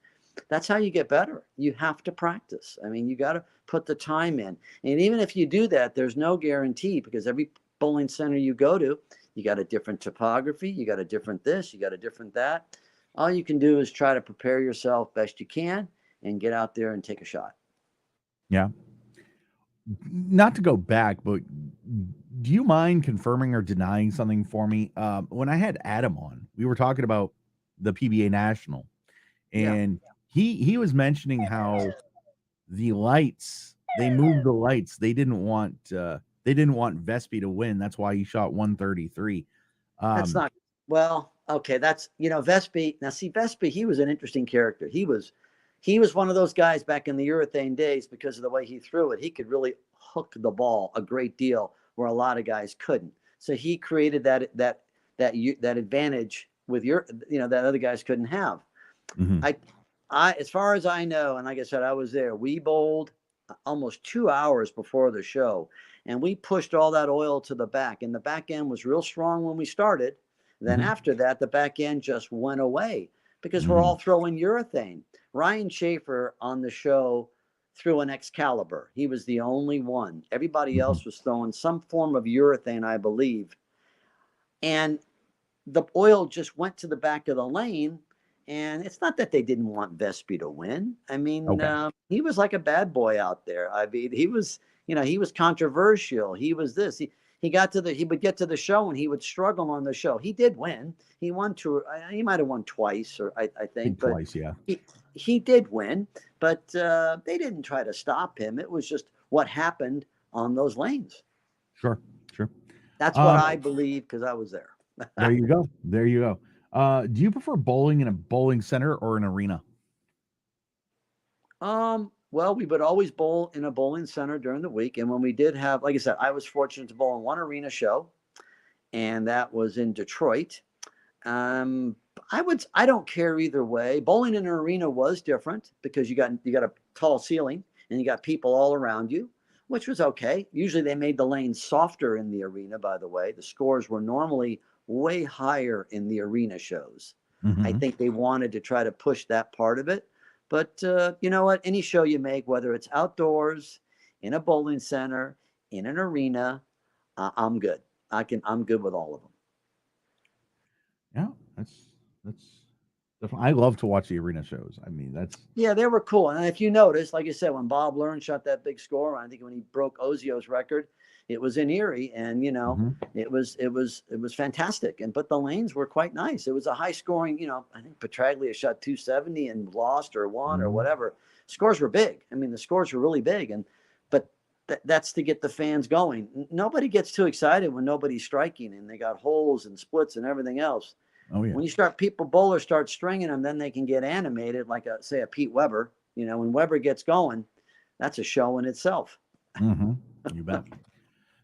that's how you get better. You have to practice. I mean, you got to put the time in. And even if you do that, there's no guarantee because every bowling center you go to, you got a different topography, you got a different this, you got a different that. All you can do is try to prepare yourself best you can and get out there and take a shot. Yeah. Not to go back, but do you mind confirming or denying something for me? When I had Adam on, we were talking about the PBA National, Yeah, and he was mentioning how the lights they moved the lights. They didn't want Vespi to win. That's why he shot 133. that's Um, not well. Okay, that's Vespi. Now, see, Vespi, he was an interesting character. He was one of those guys back in the urethane days because of the way he threw it. He could really hook the ball a great deal where a lot of guys couldn't. So he created that advantage with that other guys couldn't have. mhm, I as far as I know, and like I said, I was there. We bowled almost 2 hours before the show, and we pushed all that oil to the back. And the back end was real strong when we started. Then mhm, after that, the back end just went away because we're mhm, all throwing urethane. Ryan Schaefer on the show threw an Excalibur. He was the only one. Everybody mhm. else was throwing some form of urethane, I believe. And the oil just went to the back of the lane. And it's not that they didn't want Vespi to win. I mean, Okay. he was like a bad boy out there. I mean, he was controversial. He was this. He would get to the show and he would struggle on the show. He did win. He won two. He might have won twice, or I I think think, but twice, yeah. he he did win. But they didn't try to stop him. It was just what happened on those lanes. Sure, sure. That's what Um, I believe because I was there. there you go. There you go. Do you prefer bowling in a bowling center or an arena? Well, we would always bowl in a bowling center during the week. And when we did have, like I said, I was fortunate to bowl in one arena show, and that was in Detroit. Um, I don't care either way. Bowling in an arena was different because you got a tall ceiling and you got people all around you, which was okay. Usually they made the lanes softer in the arena, by the way. The scores were normally way higher in the arena shows. I Mhm. think they wanted to try to push that part of it. But you know what? Any show you make, whether it's outdoors, in a bowling center, in an arena, I'm good. I'm good with all of them. Yeah, that's definitely I love to watch the arena shows. I mean, that's Yeah, they were cool. And if you notice, like I said, when Bob Learn shot that big score, I think when he broke Ozio's record, it was in Erie, and mhm, it was fantastic. And but the lanes were quite nice. It was a high scoring. I think Petraglia shot 270 and lost or won or mhm. whatever. Scores were big. I mean, the scores were really big, and but that's to get the fans going. Nobody gets too excited when nobody's striking and they got holes and splits and everything else. Oh, yeah. When you start bowlers start stringing them, then they can get animated, like say a Pete Weber. When Weber gets going, that's a show in itself. Mhm. You bet.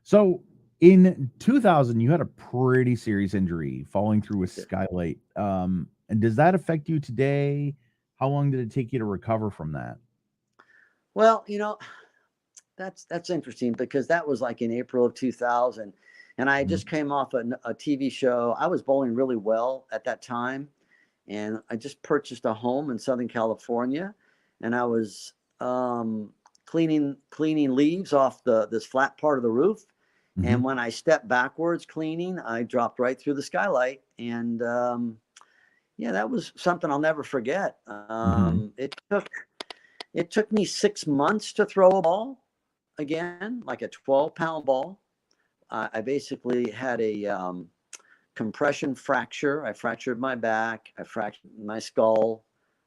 So, in 2000, you had a pretty serious injury falling through a skylight, and does that affect you today? How long did it take you to recover from that? Well, that's interesting because that was like in April of 2000, and I Mhm, just came off a TV show. I was bowling really well at that time, and I just purchased a home in Southern California, and I was cleaning leaves off this flat part of the roof. mhm, And when I stepped backwards cleaning, I dropped right through the skylight, and Yeah, that was something I'll never forget. Hmm. It took me 6 months to throw a ball again, like a 12-pound ball. I basically had a compression fracture. I fractured my back. I fractured my skull.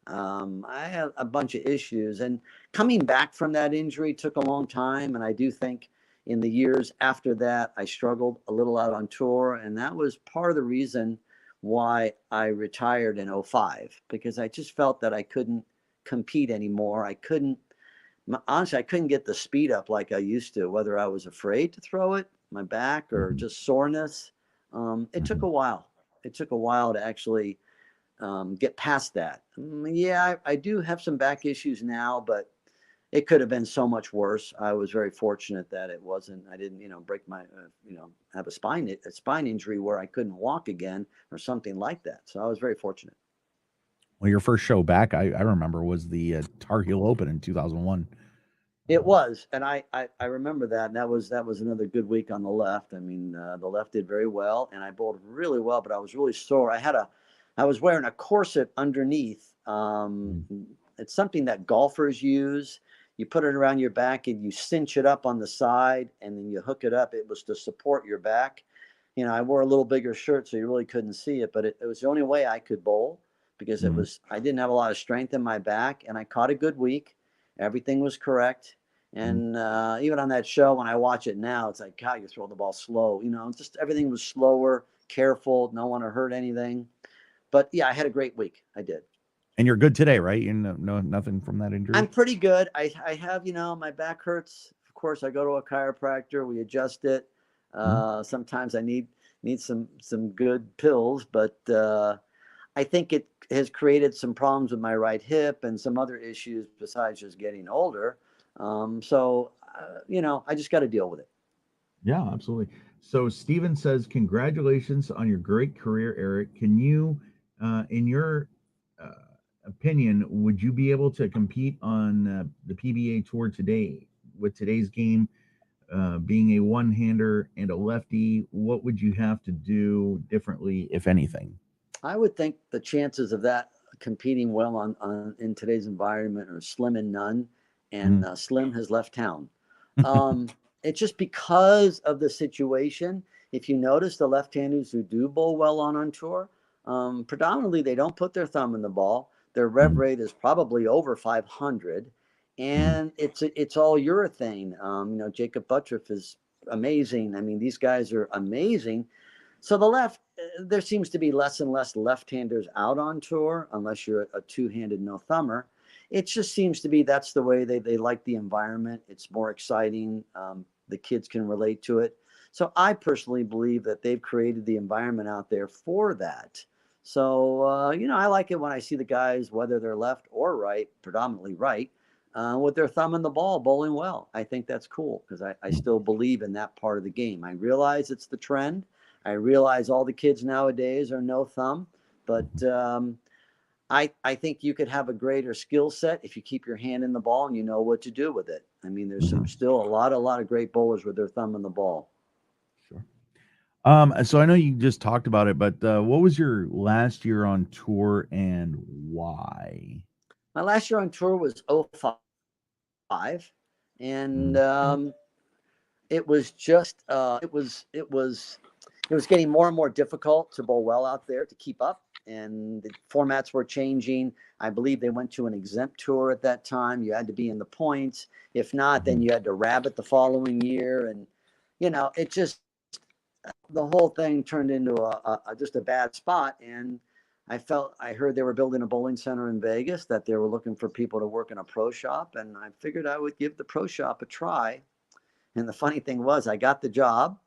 I had a bunch of issues, and coming back from that injury took a long time. And I do think in the years after that, I struggled a little out on tour, and that was part of the reason why I retired in '05, because I just felt that I couldn't compete anymore. I couldn't honestly, I couldn't get the speed up like I used to, whether I was afraid to throw it, my back, or Hmm. just soreness. It took Hmm. a while. It took a while to actually get past that. Yeah, I do have some back issues now, but it could have been so much worse. I was very fortunate that it wasn't. I didn't, break my, have a spine injury where I couldn't walk again or something like that. So I was very fortunate. Well, your first show back, I remember, was the Tar Heel Open in 2001. It was, and I remember that. And that was another good week on the left. I mean, the left did very well, and I bowled really well, but I was really sore. I was wearing a corset underneath. Mhm. It's something that golfers use. You put it around your back and you cinch it up on the side, and then you hook it up. It was to support your back. I wore a little bigger shirt, so you really couldn't see it, but it was the only way I could bowl because Mhm. I didn't have a lot of strength in my back, and I caught a good week. Everything was correct. Mhm. And even on that show, when I watch it now, it's like, God, you throw the ball slow. Just everything was slower, careful. No one hurt anything. But yeah, I had a great week. I did. And you're good today, right? You know nothing from that injury? I'm pretty good. I have, my back hurts. Of course, I go to a chiropractor. We adjust it. Mhm. Sometimes I need some good pills, but I think it has created some problems with my right hip and some other issues besides just getting older. I just got to deal with it. Yeah, absolutely. So Steven says, congratulations on your great career, Eric. Can you, in your uh, opinion, would you be able to compete on the PBA tour today with today's game being a one-hander and a lefty? What would you have to do differently, if anything? I would think the chances of that competing well on in today's environment are slim and none, and Mhm. Slim has left town. Um, it's just because of the situation. If you notice, the left-handers who do bowl well on tour, predominantly they don't put their thumb in the ball. Their rev Mhm. rate is probably over 500, Mhm. and it's all urethane. Jacob Buttriff is amazing. I mean, these guys are amazing. So the left, there seems to be less and less left-handers out on tour, unless you're a two-handed no-thumber. It just seems to be that's the way they like the environment. It's more exciting. The kids can relate to it. So I personally believe that they've created the environment out there for that. So I like it when I see the guys, whether they're left or right, predominantly right, with their thumb in the ball, bowling well. I think that's cool because I still believe in that part of the game. I realize it's the trend. I realize all the kids nowadays are no thumb, but I think you could have a greater skill set if you keep your hand in the ball and you know what to do with it. I mean, there's Mhm. some still a lot of great bowlers with their thumb in the ball. Sure. So I know you just talked about it, but what was your last year on tour and why? My last year on tour was '05, and Mhm. it was just it was getting more and more difficult to bowl well out there to keep up, and the formats were changing. I believe they went to an exempt tour at that time. You had to be in the points. If not, then Mhm. you had to rabbit the following year, and it just the whole thing turned into a just a bad spot. And I heard they were building a bowling center in Vegas, that they were looking for people to work in a pro shop, and I figured I would give the pro shop a try. And the funny thing was, I got the job.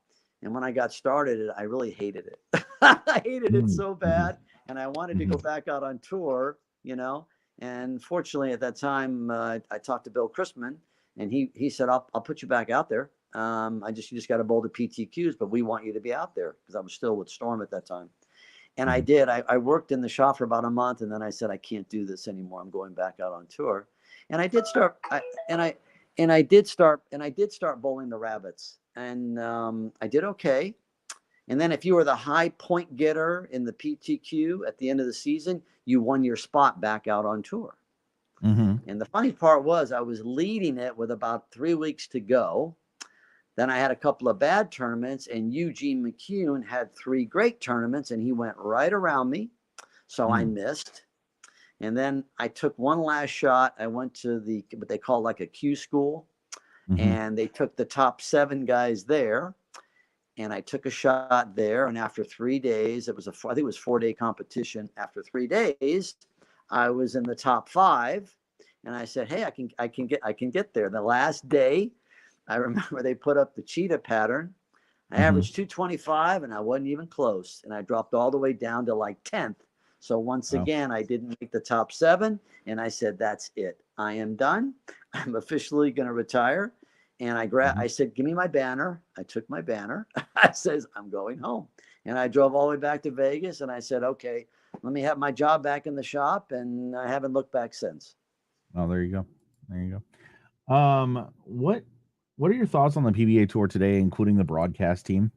And when I got started, I really hated it. I hated it Mhm. so Mhm. bad. And I wanted to go Mhm. back out on tour. And fortunately, at that time, I talked to Bill Chrisman, and he said, I'll put you back out there. You just got to bowl the PTQs, but we want you to be out there, because I was still with Storm at that time. And I Mhm. did. I worked in the shop for about a month, and then I said, I can't do this anymore. I'm going back out on tour. And I did start. I did start bowling the rabbits, and I did okay. And then if you were the high point getter in the PTQ at the end of the season, you won your spot back out on tour. Mm-hmm. And the funny part was I was leading it with about 3 weeks to go. Then I had a couple of bad tournaments, and Eugene McCune had 3 great tournaments, and he went right around me. So I missed. And then I took one last shot. I went to what they call like a Q school, and they took the top 7 guys there. And I took a shot there. And after 3 days, I think it was 4-day competition. After 3 days, I was in the top 5. And I said, hey, I can get there. The last day, I remember they put up the cheetah pattern. I averaged 225, and I wasn't even close. And I dropped all the way down to like 10th. So once again, I didn't make the top 7. And I said, that's it. I am done. I'm officially going to retire. And I said, give me my banner. I took my banner. I says, I'm going home. And I drove all the way back to Vegas. And I said, okay, let me have my job back in the shop. And I haven't looked back since. Oh, there you go. There you go. What are your thoughts on the PBA Tour today, including the broadcast team?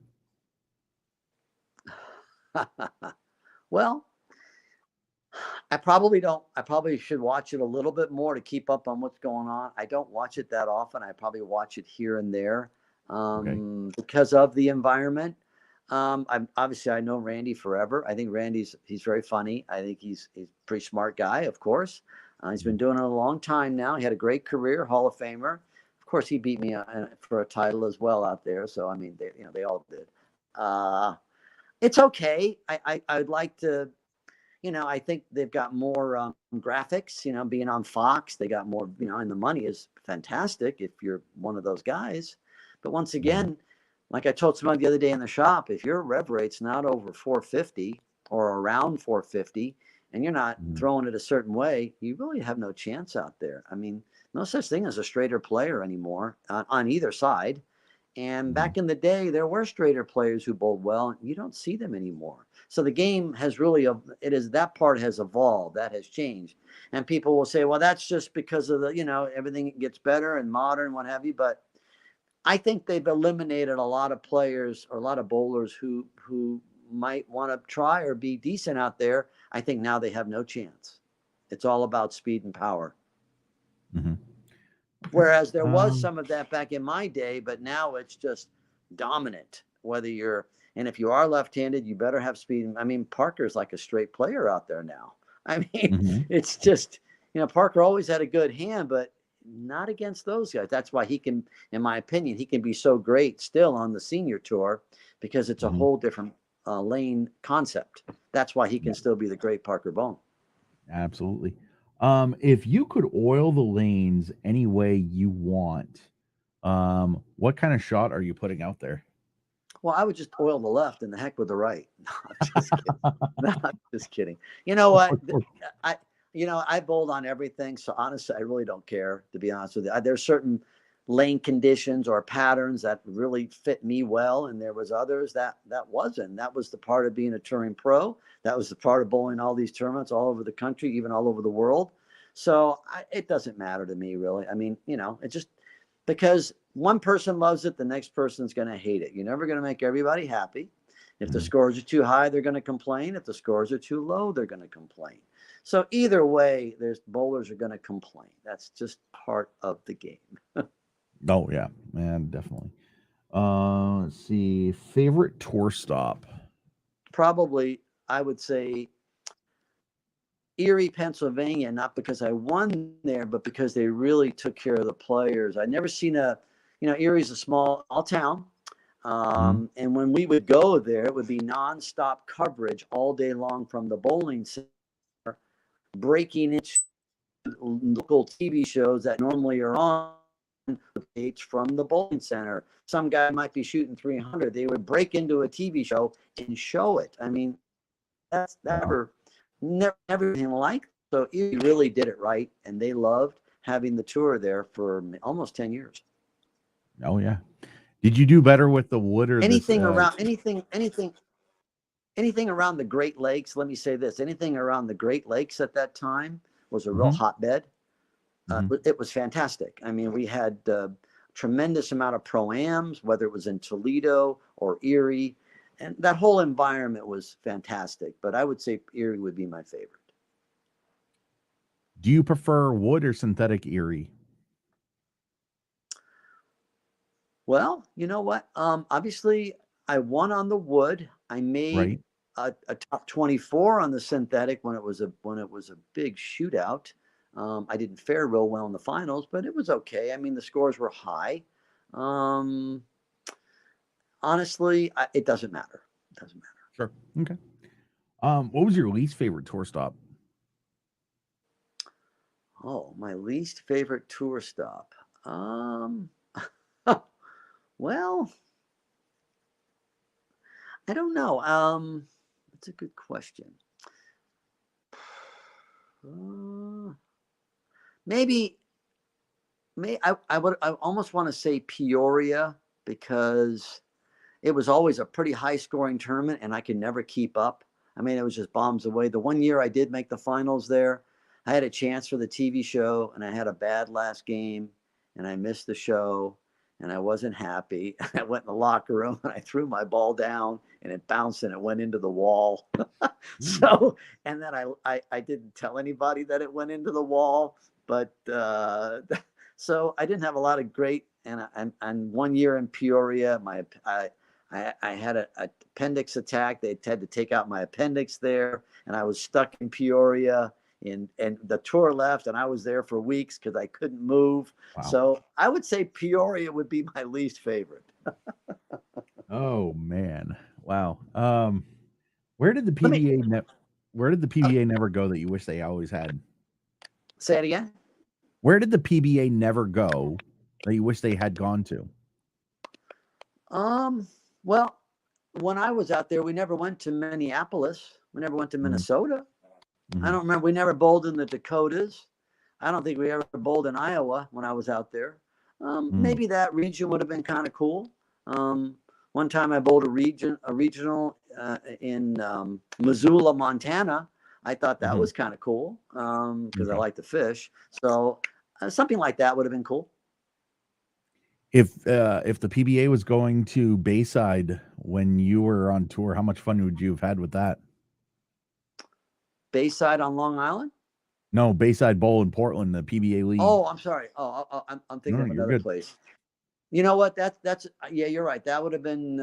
Well, I probably should watch it a little bit more to keep up on what's going on. I don't watch it that often. I probably watch it here and there because of the environment. I know Randy forever. I think he's very funny. I think he's a pretty smart guy, of course. He's been doing it a long time now. He had a great career, Hall of Famer. Of course, he beat me for a title as well out there. So I mean, they all did. It's okay. I'd like to. I think they've got more graphics, being on Fox, they got more, and the money is fantastic if you're one of those guys. But once again, like I told somebody the other day in the shop, if your rev rate's not over 450 or around 450 and you're not throwing it a certain way, you really have no chance out there. I mean, no such thing as a straighter player anymore on either side. And back in the day, there were straighter players who bowled well. You don't see them anymore. So the game has that part has evolved. That has changed. And people will say, well, that's just because of everything gets better and modern, what have you. But I think they've eliminated a lot of players or a lot of bowlers who might want to try or be decent out there. I think now they have no chance. It's all about speed and power. Whereas there was some of that back in my day, but now it's just dominant. And if you are left-handed, you better have speed. I mean, Parker's like a straight player out there now. I mean, it's just, Parker always had a good hand, but not against those guys. That's why he can, in my opinion, he can be so great still on the senior tour because it's a whole different lane concept. That's why he can still be the great Parker Bone. Absolutely. If you could oil the lanes any way you want, what kind of shot are you putting out there? Well, I would just oil the left and the heck with the right. No, I'm just kidding. No, I'm just kidding. You know what? I bowled on everything. So honestly, I really don't care, to be honest with you. There's certain lane conditions or patterns that really fit me well. And there was others that wasn't. That was the part of being a touring pro. That was the part of bowling all these tournaments all over the country, even all over the world. So it doesn't matter to me, really. I mean, it just because one person loves it, the next person's going to hate it. You're never going to make everybody happy. If the scores are too high, they're going to complain. If the scores are too low, they're going to complain. So either way, bowlers are going to complain. That's just part of the game. Oh, yeah, man, definitely. Let's see. Favorite tour stop? Probably, I would say Erie, Pennsylvania, not because I won there, but because they really took care of the players. I'd never seen Erie's a small town. And when we would go there, it would be nonstop coverage all day long from the bowling center, breaking into local TV shows that normally are on the page from the bowling center. Some guy might be shooting 300. They would break into a TV show and show it. I mean, that's never anything like. So he really did it right, and they loved having the tour there for almost 10 years. Oh yeah. Did you do better with the wood or anything around anything around the Great Lakes? Let me say this: anything around the Great Lakes at that time was a real hotbed. It was fantastic. I mean, we had a tremendous amount of pro-ams, whether it was in Toledo or Erie. and that whole environment was fantastic. But I would say Erie would be my favorite. Do you prefer wood or synthetic Erie? Well, you know what? Obviously, I won on the wood. I made Right. a top 24 on the synthetic when it was a big shootout. I didn't fare real well in the finals, but it was okay. I mean, the scores were high. Um, Honestly, it doesn't matter. It doesn't matter. Sure. Okay. What was your least favorite tour stop? Oh, my least favorite tour stop. Um, well, I don't know. That's a good question. Uh, maybe, I almost want to say Peoria because it was always a pretty high scoring tournament and I could never keep up. I mean, it was just bombs away. The one year I did make the finals there, I had a chance for the TV show and I had a bad last game and I missed the show and I wasn't happy. I went in the locker room and I threw my ball down and it bounced and it went into the wall. Mm. So, and then I didn't tell anybody that it went into the wall, but so I didn't have a lot of great. And 1 year in Peoria, I had an appendix attack. They had to take out my appendix there, and I was stuck in Peoria. And the tour left, and I was there for weeks because I couldn't move. Wow. So I would say Peoria would be my least favorite. Oh man. Wow. Where did the Let me where did the PBA never go that you wish they always had? say it again. Where did the PBA never go that you wish they had gone to? Um, well, when I was out there, we never went to Minneapolis. We never went to Mhm, Minnesota. I mhm, don't remember. We never bowled in the Dakotas. I don't think we ever bowled in Iowa when I was out there. mm, Maybe that region would have been kind of cool. One time I bowled a regional in Missoula, Montana. I thought that mhm. was kind of cool because I Okay. like to fish. So something like that would have been cool. If the PBA was going to Bayside when you were on tour, how much fun would you have had with that? Bayside on Long Island. No, Bayside Bowl in Portland, the PBA league. Oh, I'm sorry. I'm No, thinking no, of you're another good. place. You know what? That's yeah, you're right. That would have been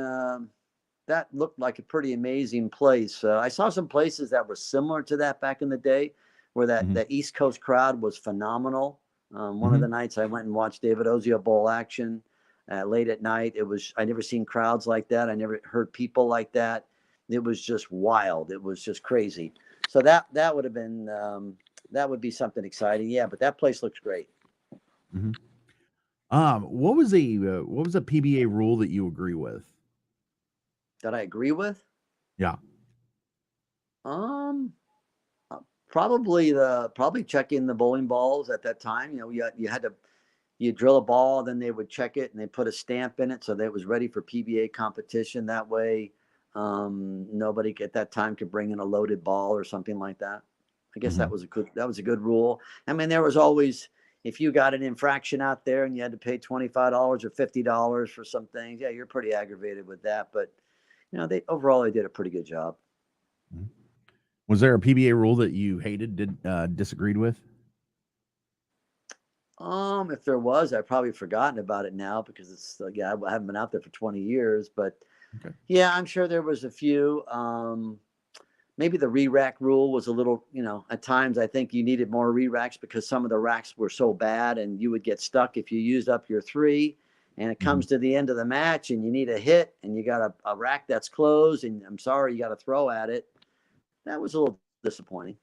that looked like a pretty amazing place. I saw some places that were similar to that back in the day, where Mhm, that East Coast crowd was phenomenal. One of mhm. the nights I went and watched David Ozio bowl action late at night. It was I never seen crowds like that. I never heard people like that. It was just wild. It was just crazy. So that would have been that would be something exciting. Yeah, but that place looks great. Mhm. What was a PBA rule that you agree with? That I agree with. Yeah. Um, probably checking the bowling balls at that time. You know, you had to you drill a ball, then they would check it and they put a stamp in it so that it was ready for PBA competition. That way, nobody at that time could bring in a loaded ball or something like that. I guess Mhm. that was a good rule. I mean, there was always if you got an infraction out there and you had to pay $25 or $50 for some things, yeah, you're pretty aggravated with that. But you know, they overall they did a pretty good job. Mhm. Was there a PBA rule that you hated, disagreed with? If there was, I've probably forgotten about it now because it's yeah, I haven't been out there for 20 years. But Okay. yeah, I'm sure there was a few. Maybe the re-rack rule was a little, you know, at times I think you needed more re-racks because some of the racks were so bad and you would get stuck if you used up your three. And it Mhm. comes to the end of the match and you need a hit and you got a rack that's closed and I'm sorry, you got to throw at it. That was a little disappointing.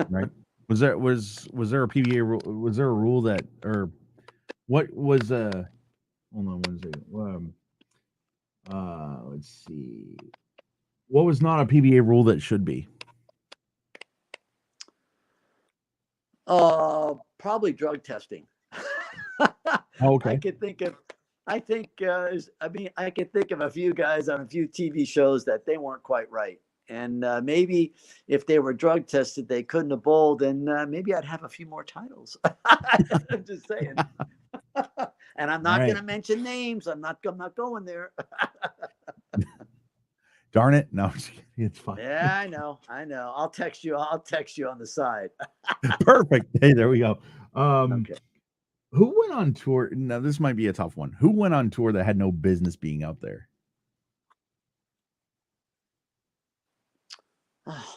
Right. Was there a PBA rule? Was there a rule that or what was hold on one second. Let's see. What was not a PBA rule that should be? Probably drug testing. Oh, I okay. could think of, I think, I mean, I could think of a few guys on a few TV shows that they weren't quite right. And maybe if they were drug tested, they couldn't have bowled, and maybe I'd have a few more titles. I'm just saying. And I'm All not going right. to mention names. I'm not going there. Darn it. No, it's fine. Yeah, I know. I know. I'll text you. I'll text you on the side. Perfect. Hey, there we go. Um, Okay. who went on tour? Now, this might be a tough one. Who went on tour that had no business being out there?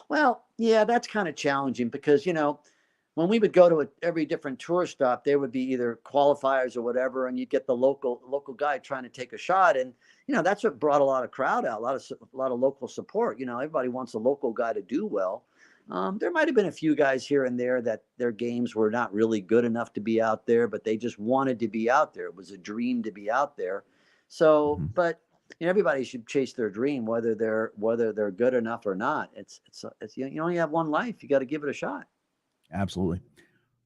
Well, yeah, that's kind of challenging because, when we would go to every different tour stop, there would be either qualifiers or whatever, and you'd get the local guy trying to take a shot, and that's what brought a lot of crowd out, a lot of local support. Everybody wants a local guy to do well. There might have been a few guys here and there that their games were not really good enough to be out there, but they just wanted to be out there. It was a dream to be out there. So, Mhm. but everybody should chase their dream, whether they're good enough or not. It's you only have one life. You got to give it a shot. Absolutely.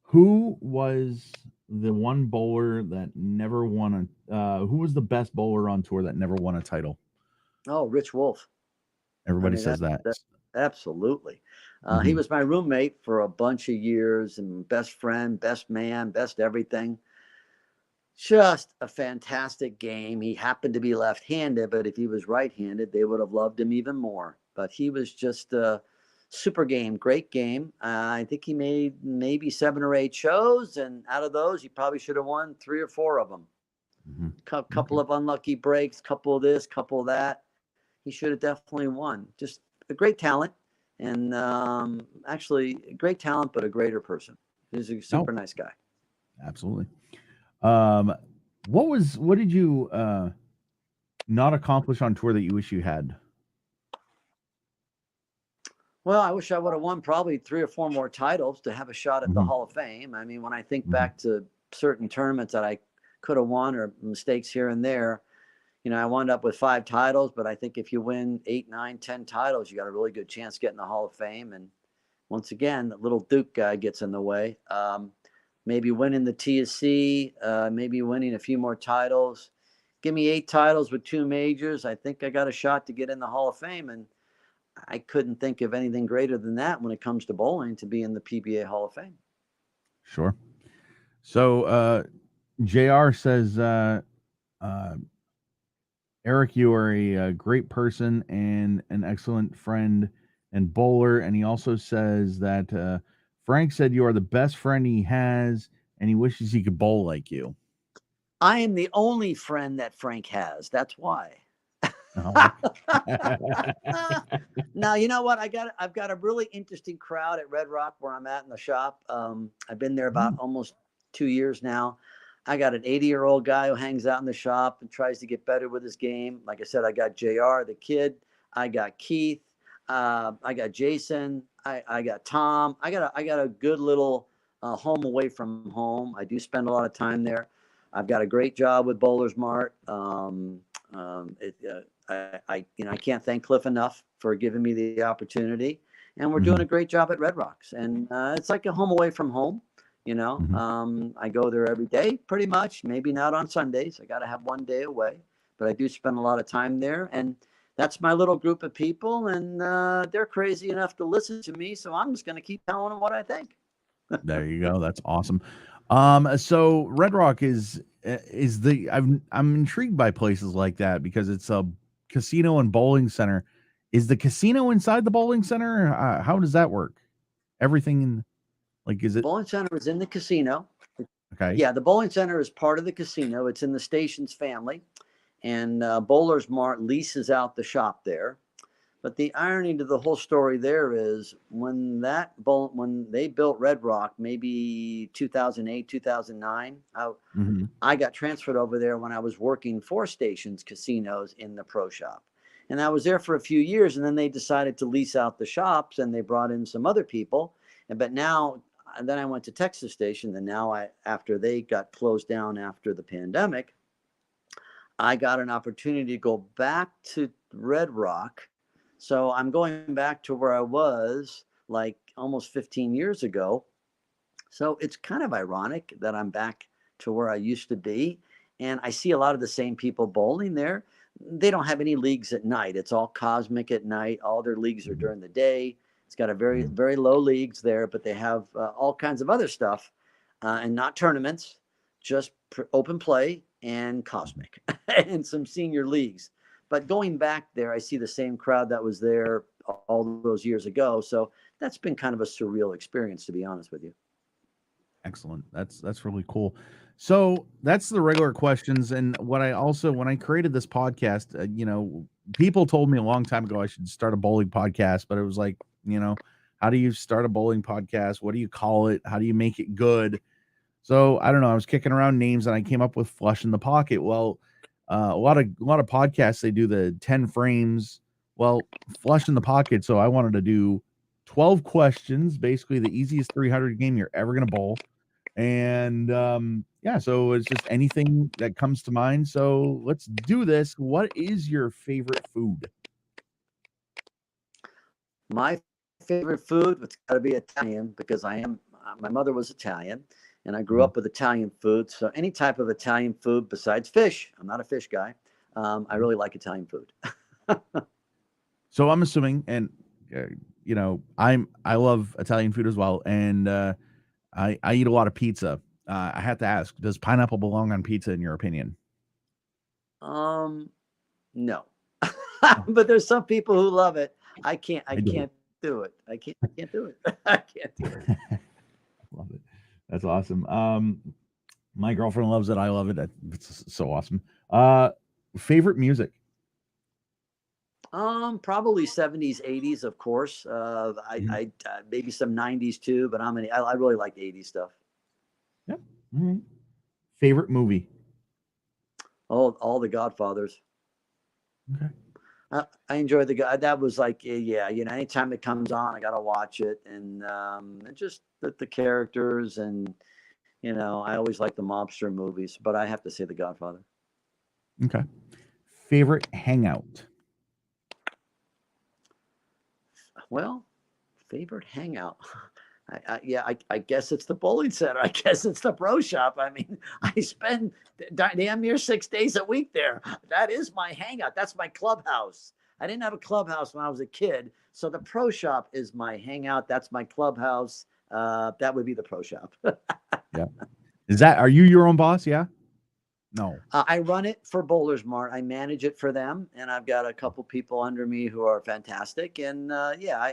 Who was the one bowler that never won a who was the best bowler on tour that never won a title? Oh, Rich Wolf. I Everybody mean, says that. that absolutely. He Mhm, was my roommate for a bunch of years and best friend, best man, best everything. Just a fantastic game. He happened to be left-handed, but if he was right-handed, they would have loved him even more. But he was just a super game, great game. I think he made maybe 7 or 8 shows, and out of those, he probably should have won 3 or 4 of them. mhm. Couple Okay. of unlucky breaks, couple of this, couple of that. He should have definitely won. Just a great talent, and actually, great talent, but a greater person. He's a Oh, super nice guy. absolutely. Um, what did you, not accomplish on tour that you wish you had? Well, I wish I would have won probably 3 or 4 more titles to have a shot at the Mhm, Hall of Fame. I mean, when I think mhm, back to certain tournaments that I could have won or mistakes here and there, I wound up with 5 titles, but I think if you win 8, 9, 10 titles, you got a really good chance getting the Hall of Fame. And once again, the little Duke guy gets in the way. Maybe winning the TSC, maybe winning a few more titles. Give me 8 titles with 2 majors. I think I got a shot to get in the Hall of Fame. And I couldn't think of anything greater than that when it comes to bowling to be in the PBA Hall of Fame. sure. So, JR says, uh, Eric, you are a great person and an excellent friend and bowler. And he also says that Frank said you are the best friend he has, and he wishes he could bowl like you. I am the only friend that Frank has. That's why. Oh. Now you know what I've got a really interesting crowd at Red Rock where I'm at in the shop. I've been there about almost 2 years now. I got an 80-year-old guy who hangs out in the shop and tries to get better with his game. Like I said, I got Jr. the kid. I got Keith. I got Jason. I got Tom. I got a good little home away from home. I do spend a lot of time there. I've got a great job with Bowlers Mart. I can't thank Cliff enough for giving me the opportunity, and we're doing Mhm, a great job at Red Rocks, and it's like a home away from home. mhm. I go there every day, pretty much. Maybe not on Sundays. I got to have one day away, but I do spend a lot of time there, and that's my little group of people, and they're crazy enough to listen to me, so I'm just going to keep telling them what I think. There you go. That's awesome. So Red Rock is the I'm intrigued by places like that because it's a casino and bowling center. Is the casino inside the bowling center? How does that work? Everything in like is The it bowling center is in the casino. okay? Yeah, the bowling center is part of the casino. It's in the station's family, and Bowler's Mart leases out the shop there. But the irony to the whole story there is when they built Red Rock, maybe 2008, 2009, Mhm, I got transferred over there when I was working for Stations Casinos in the pro shop. And I was there for a few years, and then they decided to lease out the shops, and they brought in some other people. But now, and then I went to Texas Station, and now after they got closed down after the pandemic, I got an opportunity to go back to Red Rock. So I'm going back to where I was like almost 15 years ago. So it's kind of ironic that I'm back to where I used to be. And I see a lot of the same people bowling there. They don't have any leagues at night. It's all cosmic at night. All their leagues are mhm, during the day. It's got a very, mhm, very low leagues there, but they have all kinds of other stuff and not tournaments, just open play and mhm. cosmic and some senior leagues. But going back there, I see the same crowd that was there all those years ago. So that's been kind of a surreal experience, to be honest with you. Excellent. That's really cool. So that's the regular questions. And what I also, when I created this podcast, people told me a long time ago I should start a bowling podcast, but it was like, how do you start a bowling podcast? What do you call it? How do you make it good? So I don't know. I was kicking around names and I came up with Flush in the Pocket. Well, a lot of podcasts they do the 10 frames. Well, Flush in the Pocket. So I wanted to do 12 questions, basically the easiest 300 game you're ever gonna bowl. And yeah, so it's just anything that comes to mind. So let's do this. What is your favorite food? My favorite food, it's got to be Italian because my mother was Italian and I grew Mhm, up with Italian food. So any type of Italian food besides fish, I'm not a fish guy. I mhm. really like Italian food. So I'm assuming, and uh, I love Italian food as well, and I eat a lot of pizza. I have to ask, does pineapple belong on pizza in your opinion? Um, no, Oh, but there's some people who love it. I I do. can't do it. I can't do it. I can't do it. Love it. That's awesome. My girlfriend loves it. I love it. It's so awesome. Favorite music? Probably 70s, 80s, of course. Mhm. Maybe some 90s too, but I really like 80s stuff. Yep. Mhm. Favorite movie? All the Godfathers. Okay. I enjoy the guy. That was like, yeah, anytime it comes on, I gotta watch it, and just the characters, and I always like the mobster movies, but I have to say The Godfather. Okay. Favorite hangout? Well, favorite hangout. I guess it's the bowling center. I guess it's the pro shop. I mean, I spend damn near 6 days a week there. That is my hangout. That's my clubhouse. I didn't have a clubhouse when I was a kid, so the pro shop is my hangout. That's my clubhouse. That would be the pro shop. Yeah. Are you your own boss? Yeah. No. I run it for Bowlers Mart. I manage it for them, and I've got a couple people under me who are fantastic. And yeah,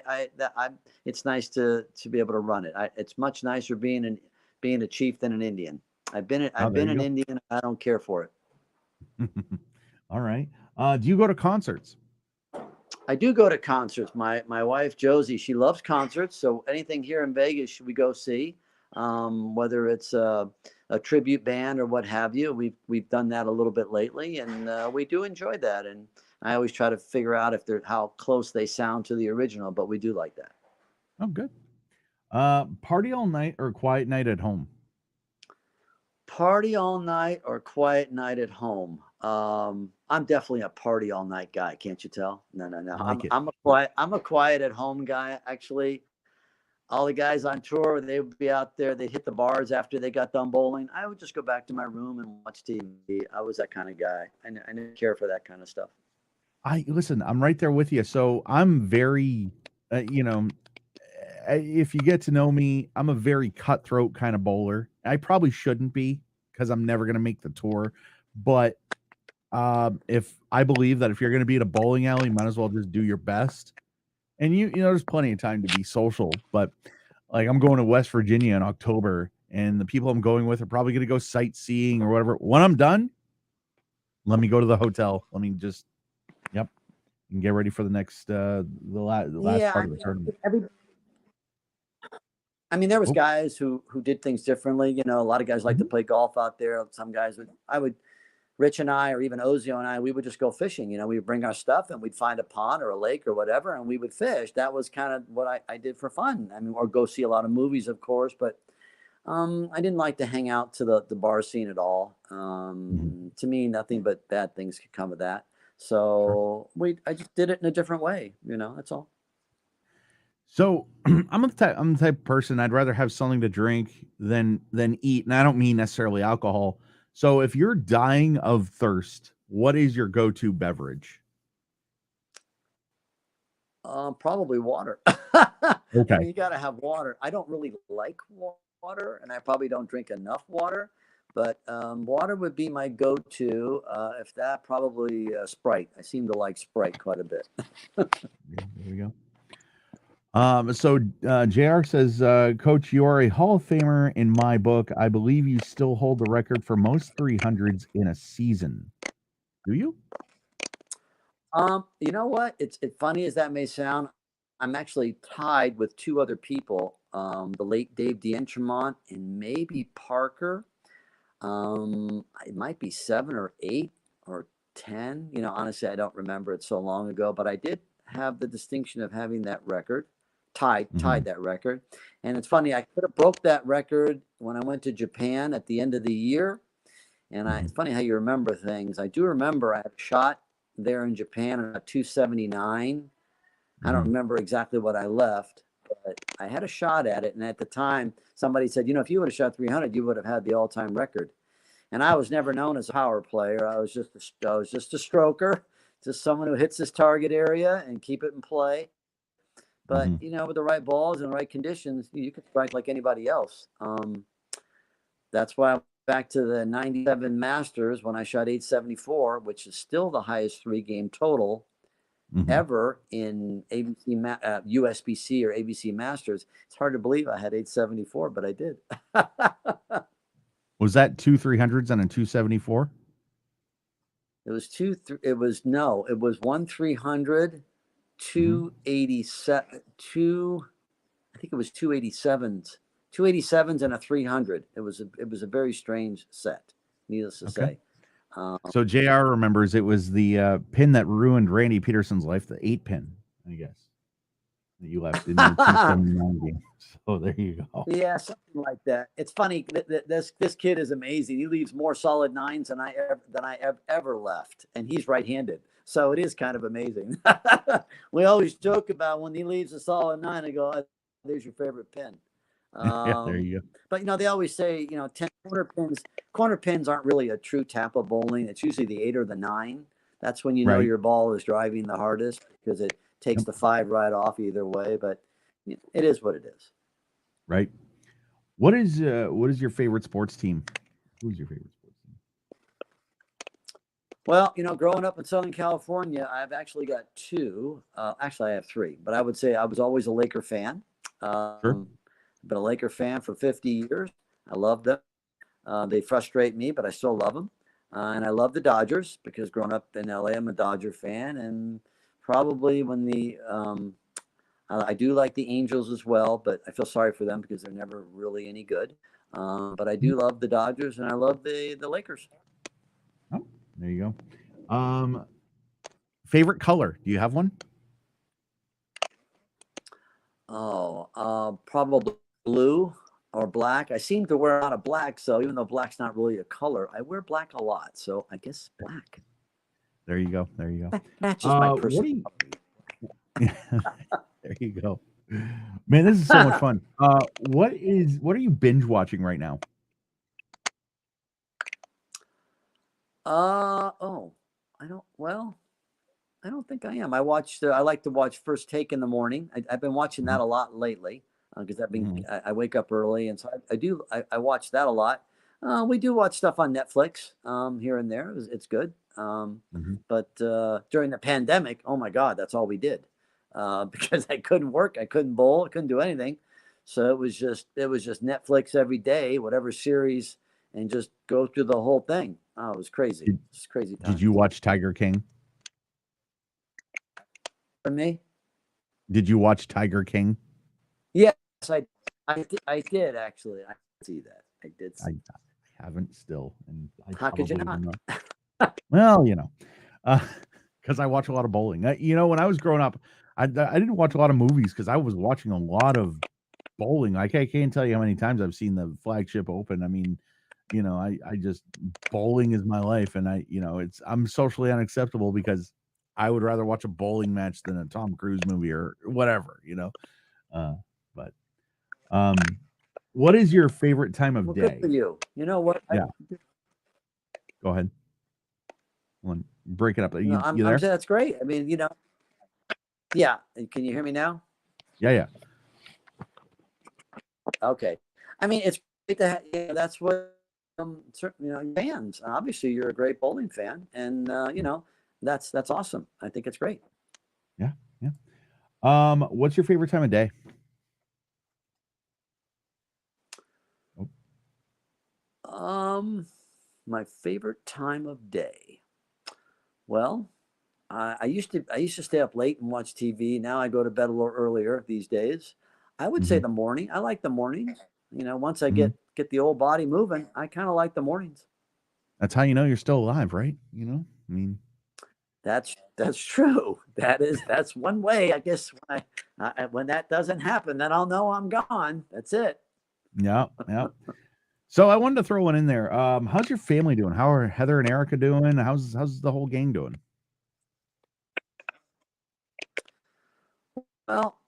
it's nice to be able to run it. It's much nicer being a chief than an Indian. Oh, I've there been you an go. Indian. I don't care for it. All right. Do you go to concerts? I do go to concerts. My wife Josie, she loves concerts. So anything here in Vegas, we go see. Whether it's a tribute band or what have you, we've done that a little bit lately, and we do enjoy that. And I always try to figure out if they're how close they sound to the original, but we do like that. Oh, good. Party all night or quiet night at home? Party all night or quiet night at home. I'm definitely a party all night guy. Can't you tell? No, no, no. I like it. I'm a quiet at home guy. Actually, all the guys on tour, they would be out there. They'd hit the bars after they got done bowling. I would just go back to my room and watch TV. I was that kind of guy. I didn't care for that kind of stuff. I listen. I'm right there with you. So I'm very, uh, you know, if you get to know me, I'm a very cutthroat kind of bowler. I probably shouldn't be because I'm never going to make the tour. But if I believe that if you're going to be at a bowling alley, you might as well just do your best. And there's plenty of time to be social. But like I'm going to West Virginia in October, and the people I'm going with are probably going to go sightseeing or whatever. When I'm done, let me go to the hotel. Let me just, yep, and get ready for the next the last Yeah, part of the tournament. I mean, there was Oh, guys who did things differently. A lot of guys like to mhm. play golf out there. Some guys would. I would. Rich and I, or even Ozio and I, we would just go fishing. We would bring our stuff and we'd find a pond or a lake or whatever, and we would fish. That was kind of what I did for fun. I mean, or go see a lot of movies, of course, but I didn't like to hang out to the bar scene at all. Mhm. To me, nothing but bad things could come of that. Sure. So I just did it in a different way. That's all. So I'm the type of person I'd rather have something to drink than eat, and I don't mean necessarily alcohol. So if you're dying of thirst, what is your go-to beverage? Probably water. I Okay. mean, you got to have water. I don't really like water, and I probably don't drink enough water. But water would be my go-to. If that, probably Sprite. I seem to like Sprite quite a bit. There we go. So JR says, Coach, you are a Hall of Famer in my book. I believe you still hold the record for most 300s in a season. Do you? You know what? It's funny as that may sound. I'm actually tied with two other people, the late Dave D'Entremont and maybe Parker. It might be 7 or 8 or 10. Honestly, I don't remember. It's so long ago, but I did have the distinction of having that record, tied that record. And it's funny, I could have broke that record when I went to Japan at the end of the year. And it's funny how you remember things. I do remember I had a shot there in Japan at 279. I don't remember exactly what I left, but I had a shot at it. And at the time, somebody said, if you would have shot 300, you would have had the all-time record. And I was never known as a power player. I was just a stroker, just someone who hits his target area and keep it in play. But with the right balls and the right conditions, you can strike like anybody else. That's why I went back to the 97 Masters when I shot 874, which is still the highest 3-game total ever in USBC or ABC Masters. It's hard to believe I had 874, but I did. Was that 2 300s and a 274? It was 1 300, 287, I think it was 287s. 287s and a 300. It was a very strange set, needless to say. So JR remembers it was the pin that ruined Randy Peterson's life, the 8-pin, I guess, that you left in the 279 game. So there you go. Yeah, something like that. It's funny. This kid is amazing. He leaves more solid 9s than I ever left, and he's right-handed. So it is kind of amazing. We always joke about when he leaves a solid 9, I go, "There's your favorite pin." Yeah, there you go. But they always say 10 corner pins aren't really a true tap of bowling. It's usually the 8 or the 9. That's when know your ball is driving the hardest, because it takes the 5 right off either way. But it is what it is. Right. What is your favorite sports team? Who's your favorite sports team? Well, growing up in Southern California, I've actually got 2. Actually, I have 3. But I would say I was always a Laker fan. Sure. Been a Laker fan for 50 years. I love them. They frustrate me, but I still love them. And I love the Dodgers because growing up in LA, I'm a Dodger fan. And probably I do like the Angels as well, but I feel sorry for them because they're never really any good. But I do love the Dodgers, and I love the Lakers. Oh, there you go. Favorite color? Do you have one? Probably blue or black. I seem to wear a lot of black, so even though black's not really a color, I wear black a lot. So I guess black. There you go. There you go. Matches my personality. There you go. Man, this is so much fun. What are you binge watching right now? I don't think I am. I like to watch First Take in the morning. I've been watching that a lot lately because I wake up early, and so I watch that a lot. We do watch stuff on Netflix here and there. It's good. But during the pandemic, oh my God, that's all we did because I couldn't work, I couldn't bowl, I couldn't do anything. So it was just Netflix every day, whatever series, and just go through the whole thing. Oh, it was crazy. It's crazy time. Did you watch Tiger King? For me? Did you watch Tiger King? Yes, I did actually. I see that. I did. I haven't still, and how could you not? Well, because I watch a lot of bowling. When I was growing up, I didn't watch a lot of movies because I was watching a lot of bowling. I can't tell you how many times I've seen the Flagship Open. I mean, I just bowling is my life, and I'm socially unacceptable because I would rather watch a bowling match than a Tom Cruise movie or whatever, but what is your favorite time of day? Good for you. You know what? Yeah. Go ahead. Break it up. You there? That's great. I mean, yeah. Can you hear me now? Yeah. Okay. I mean, it's great that that's what fans. Obviously, you're a great bowling fan, and Mm. that's awesome. I think it's great. Yeah, yeah. What's your favorite time of day? Oh, Um, my favorite time of day. Well, I used to stay up late and watch TV. Now I go to bed a little earlier these days. I would say mhm, the morning. I like the mornings. Once I mhm. get the old body moving, I kind of like the mornings. That's how you know you're still alive, right? I mean, That's true. That's one way. I guess when that doesn't happen, then I'll know I'm gone. That's it. yeah, yeah. So I wanted to throw one in there. How's your family doing? How are Heather and Erica doing? How's the whole gang doing? Well,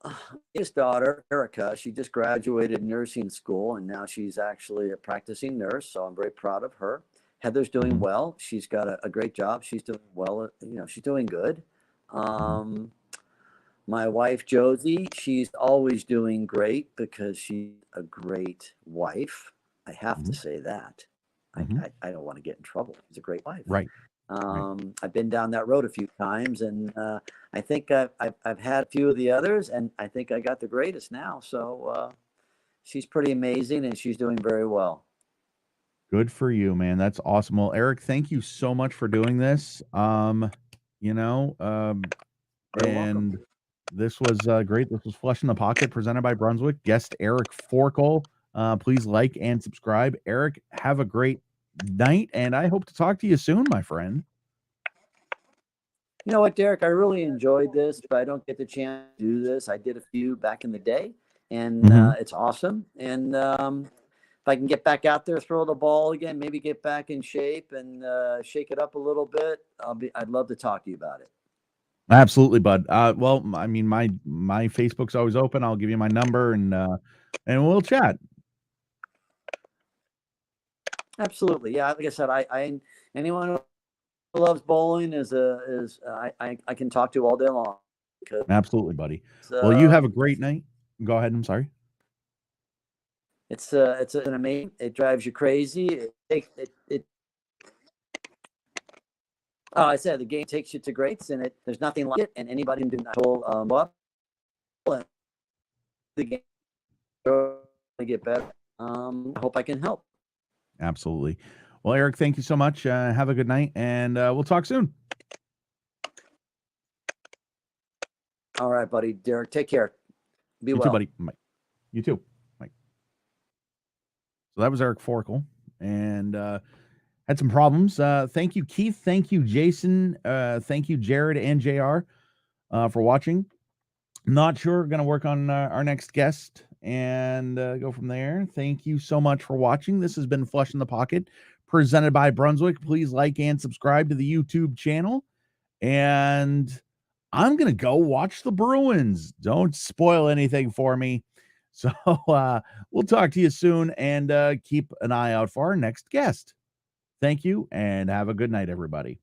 his daughter, Erica, she just graduated nursing school and now she's actually a practicing nurse. So I'm very proud of her. Heather's doing Mhm, well. She's got a great job. She's doing well. She's doing good. mhm, Um, my wife, Josie, she's always doing great because she's a great wife. I have to mhm, say that. mhm. I don't want to get in trouble. She's a great wife. Right, right. I've been down that road a few times, and I think I've had a few of the others, and I think I got the greatest now. So she's pretty amazing, and she's doing very well. Good for you, man. That's awesome. Well, Eric, thank you so much for doing this. You know, Very welcome. and this was great. This was Flush in the Pocket presented by Brunswick. Guest Eric Forkel. Please like and subscribe. Eric, have a great night, and I hope to talk to you soon, my friend. You know what, Derek? I really enjoyed this, but I don't get the chance to do this. I did a few back in the day, and Hmm. it's awesome. And if I can get back out there, throw the ball again, maybe get back in shape and shake it up a little bit, I'd love to talk to you about it. Absolutely, bud. Well, I mean, my Facebook's always open. I'll give you my number, and we'll chat. Absolutely, yeah. Like I said, I anyone who loves bowling I can talk to all day long because Absolutely, buddy. Well, you have a um, great night. Go ahead. I'm sorry. it's an amazing. It drives you crazy. It Oh, I said the game takes you to greats, and there's nothing like it. And anybody can do that whole up and the game to get better. I hope I can help. Absolutely. Well, Eric, thank you so much. Have a good night, and we'll talk soon. All right, buddy. Derek, take care. Be You too, well. buddy. Bye. You too. Bye. So that was Eric Forkel, and had some problems. Thank you, Keith. Thank you, Jason. Thank you, Jared and Jr. For watching. Not sure. Going to work on our next guest and go from there. Thank you so much for watching. This has been Flush in the Pocket, presented by Brunswick. Please like and subscribe to the YouTube channel. And I'm going to go watch the Bruins. Don't spoil anything for me. So we'll talk to you soon and keep an eye out for our next guest. Thank you and have a good night, everybody.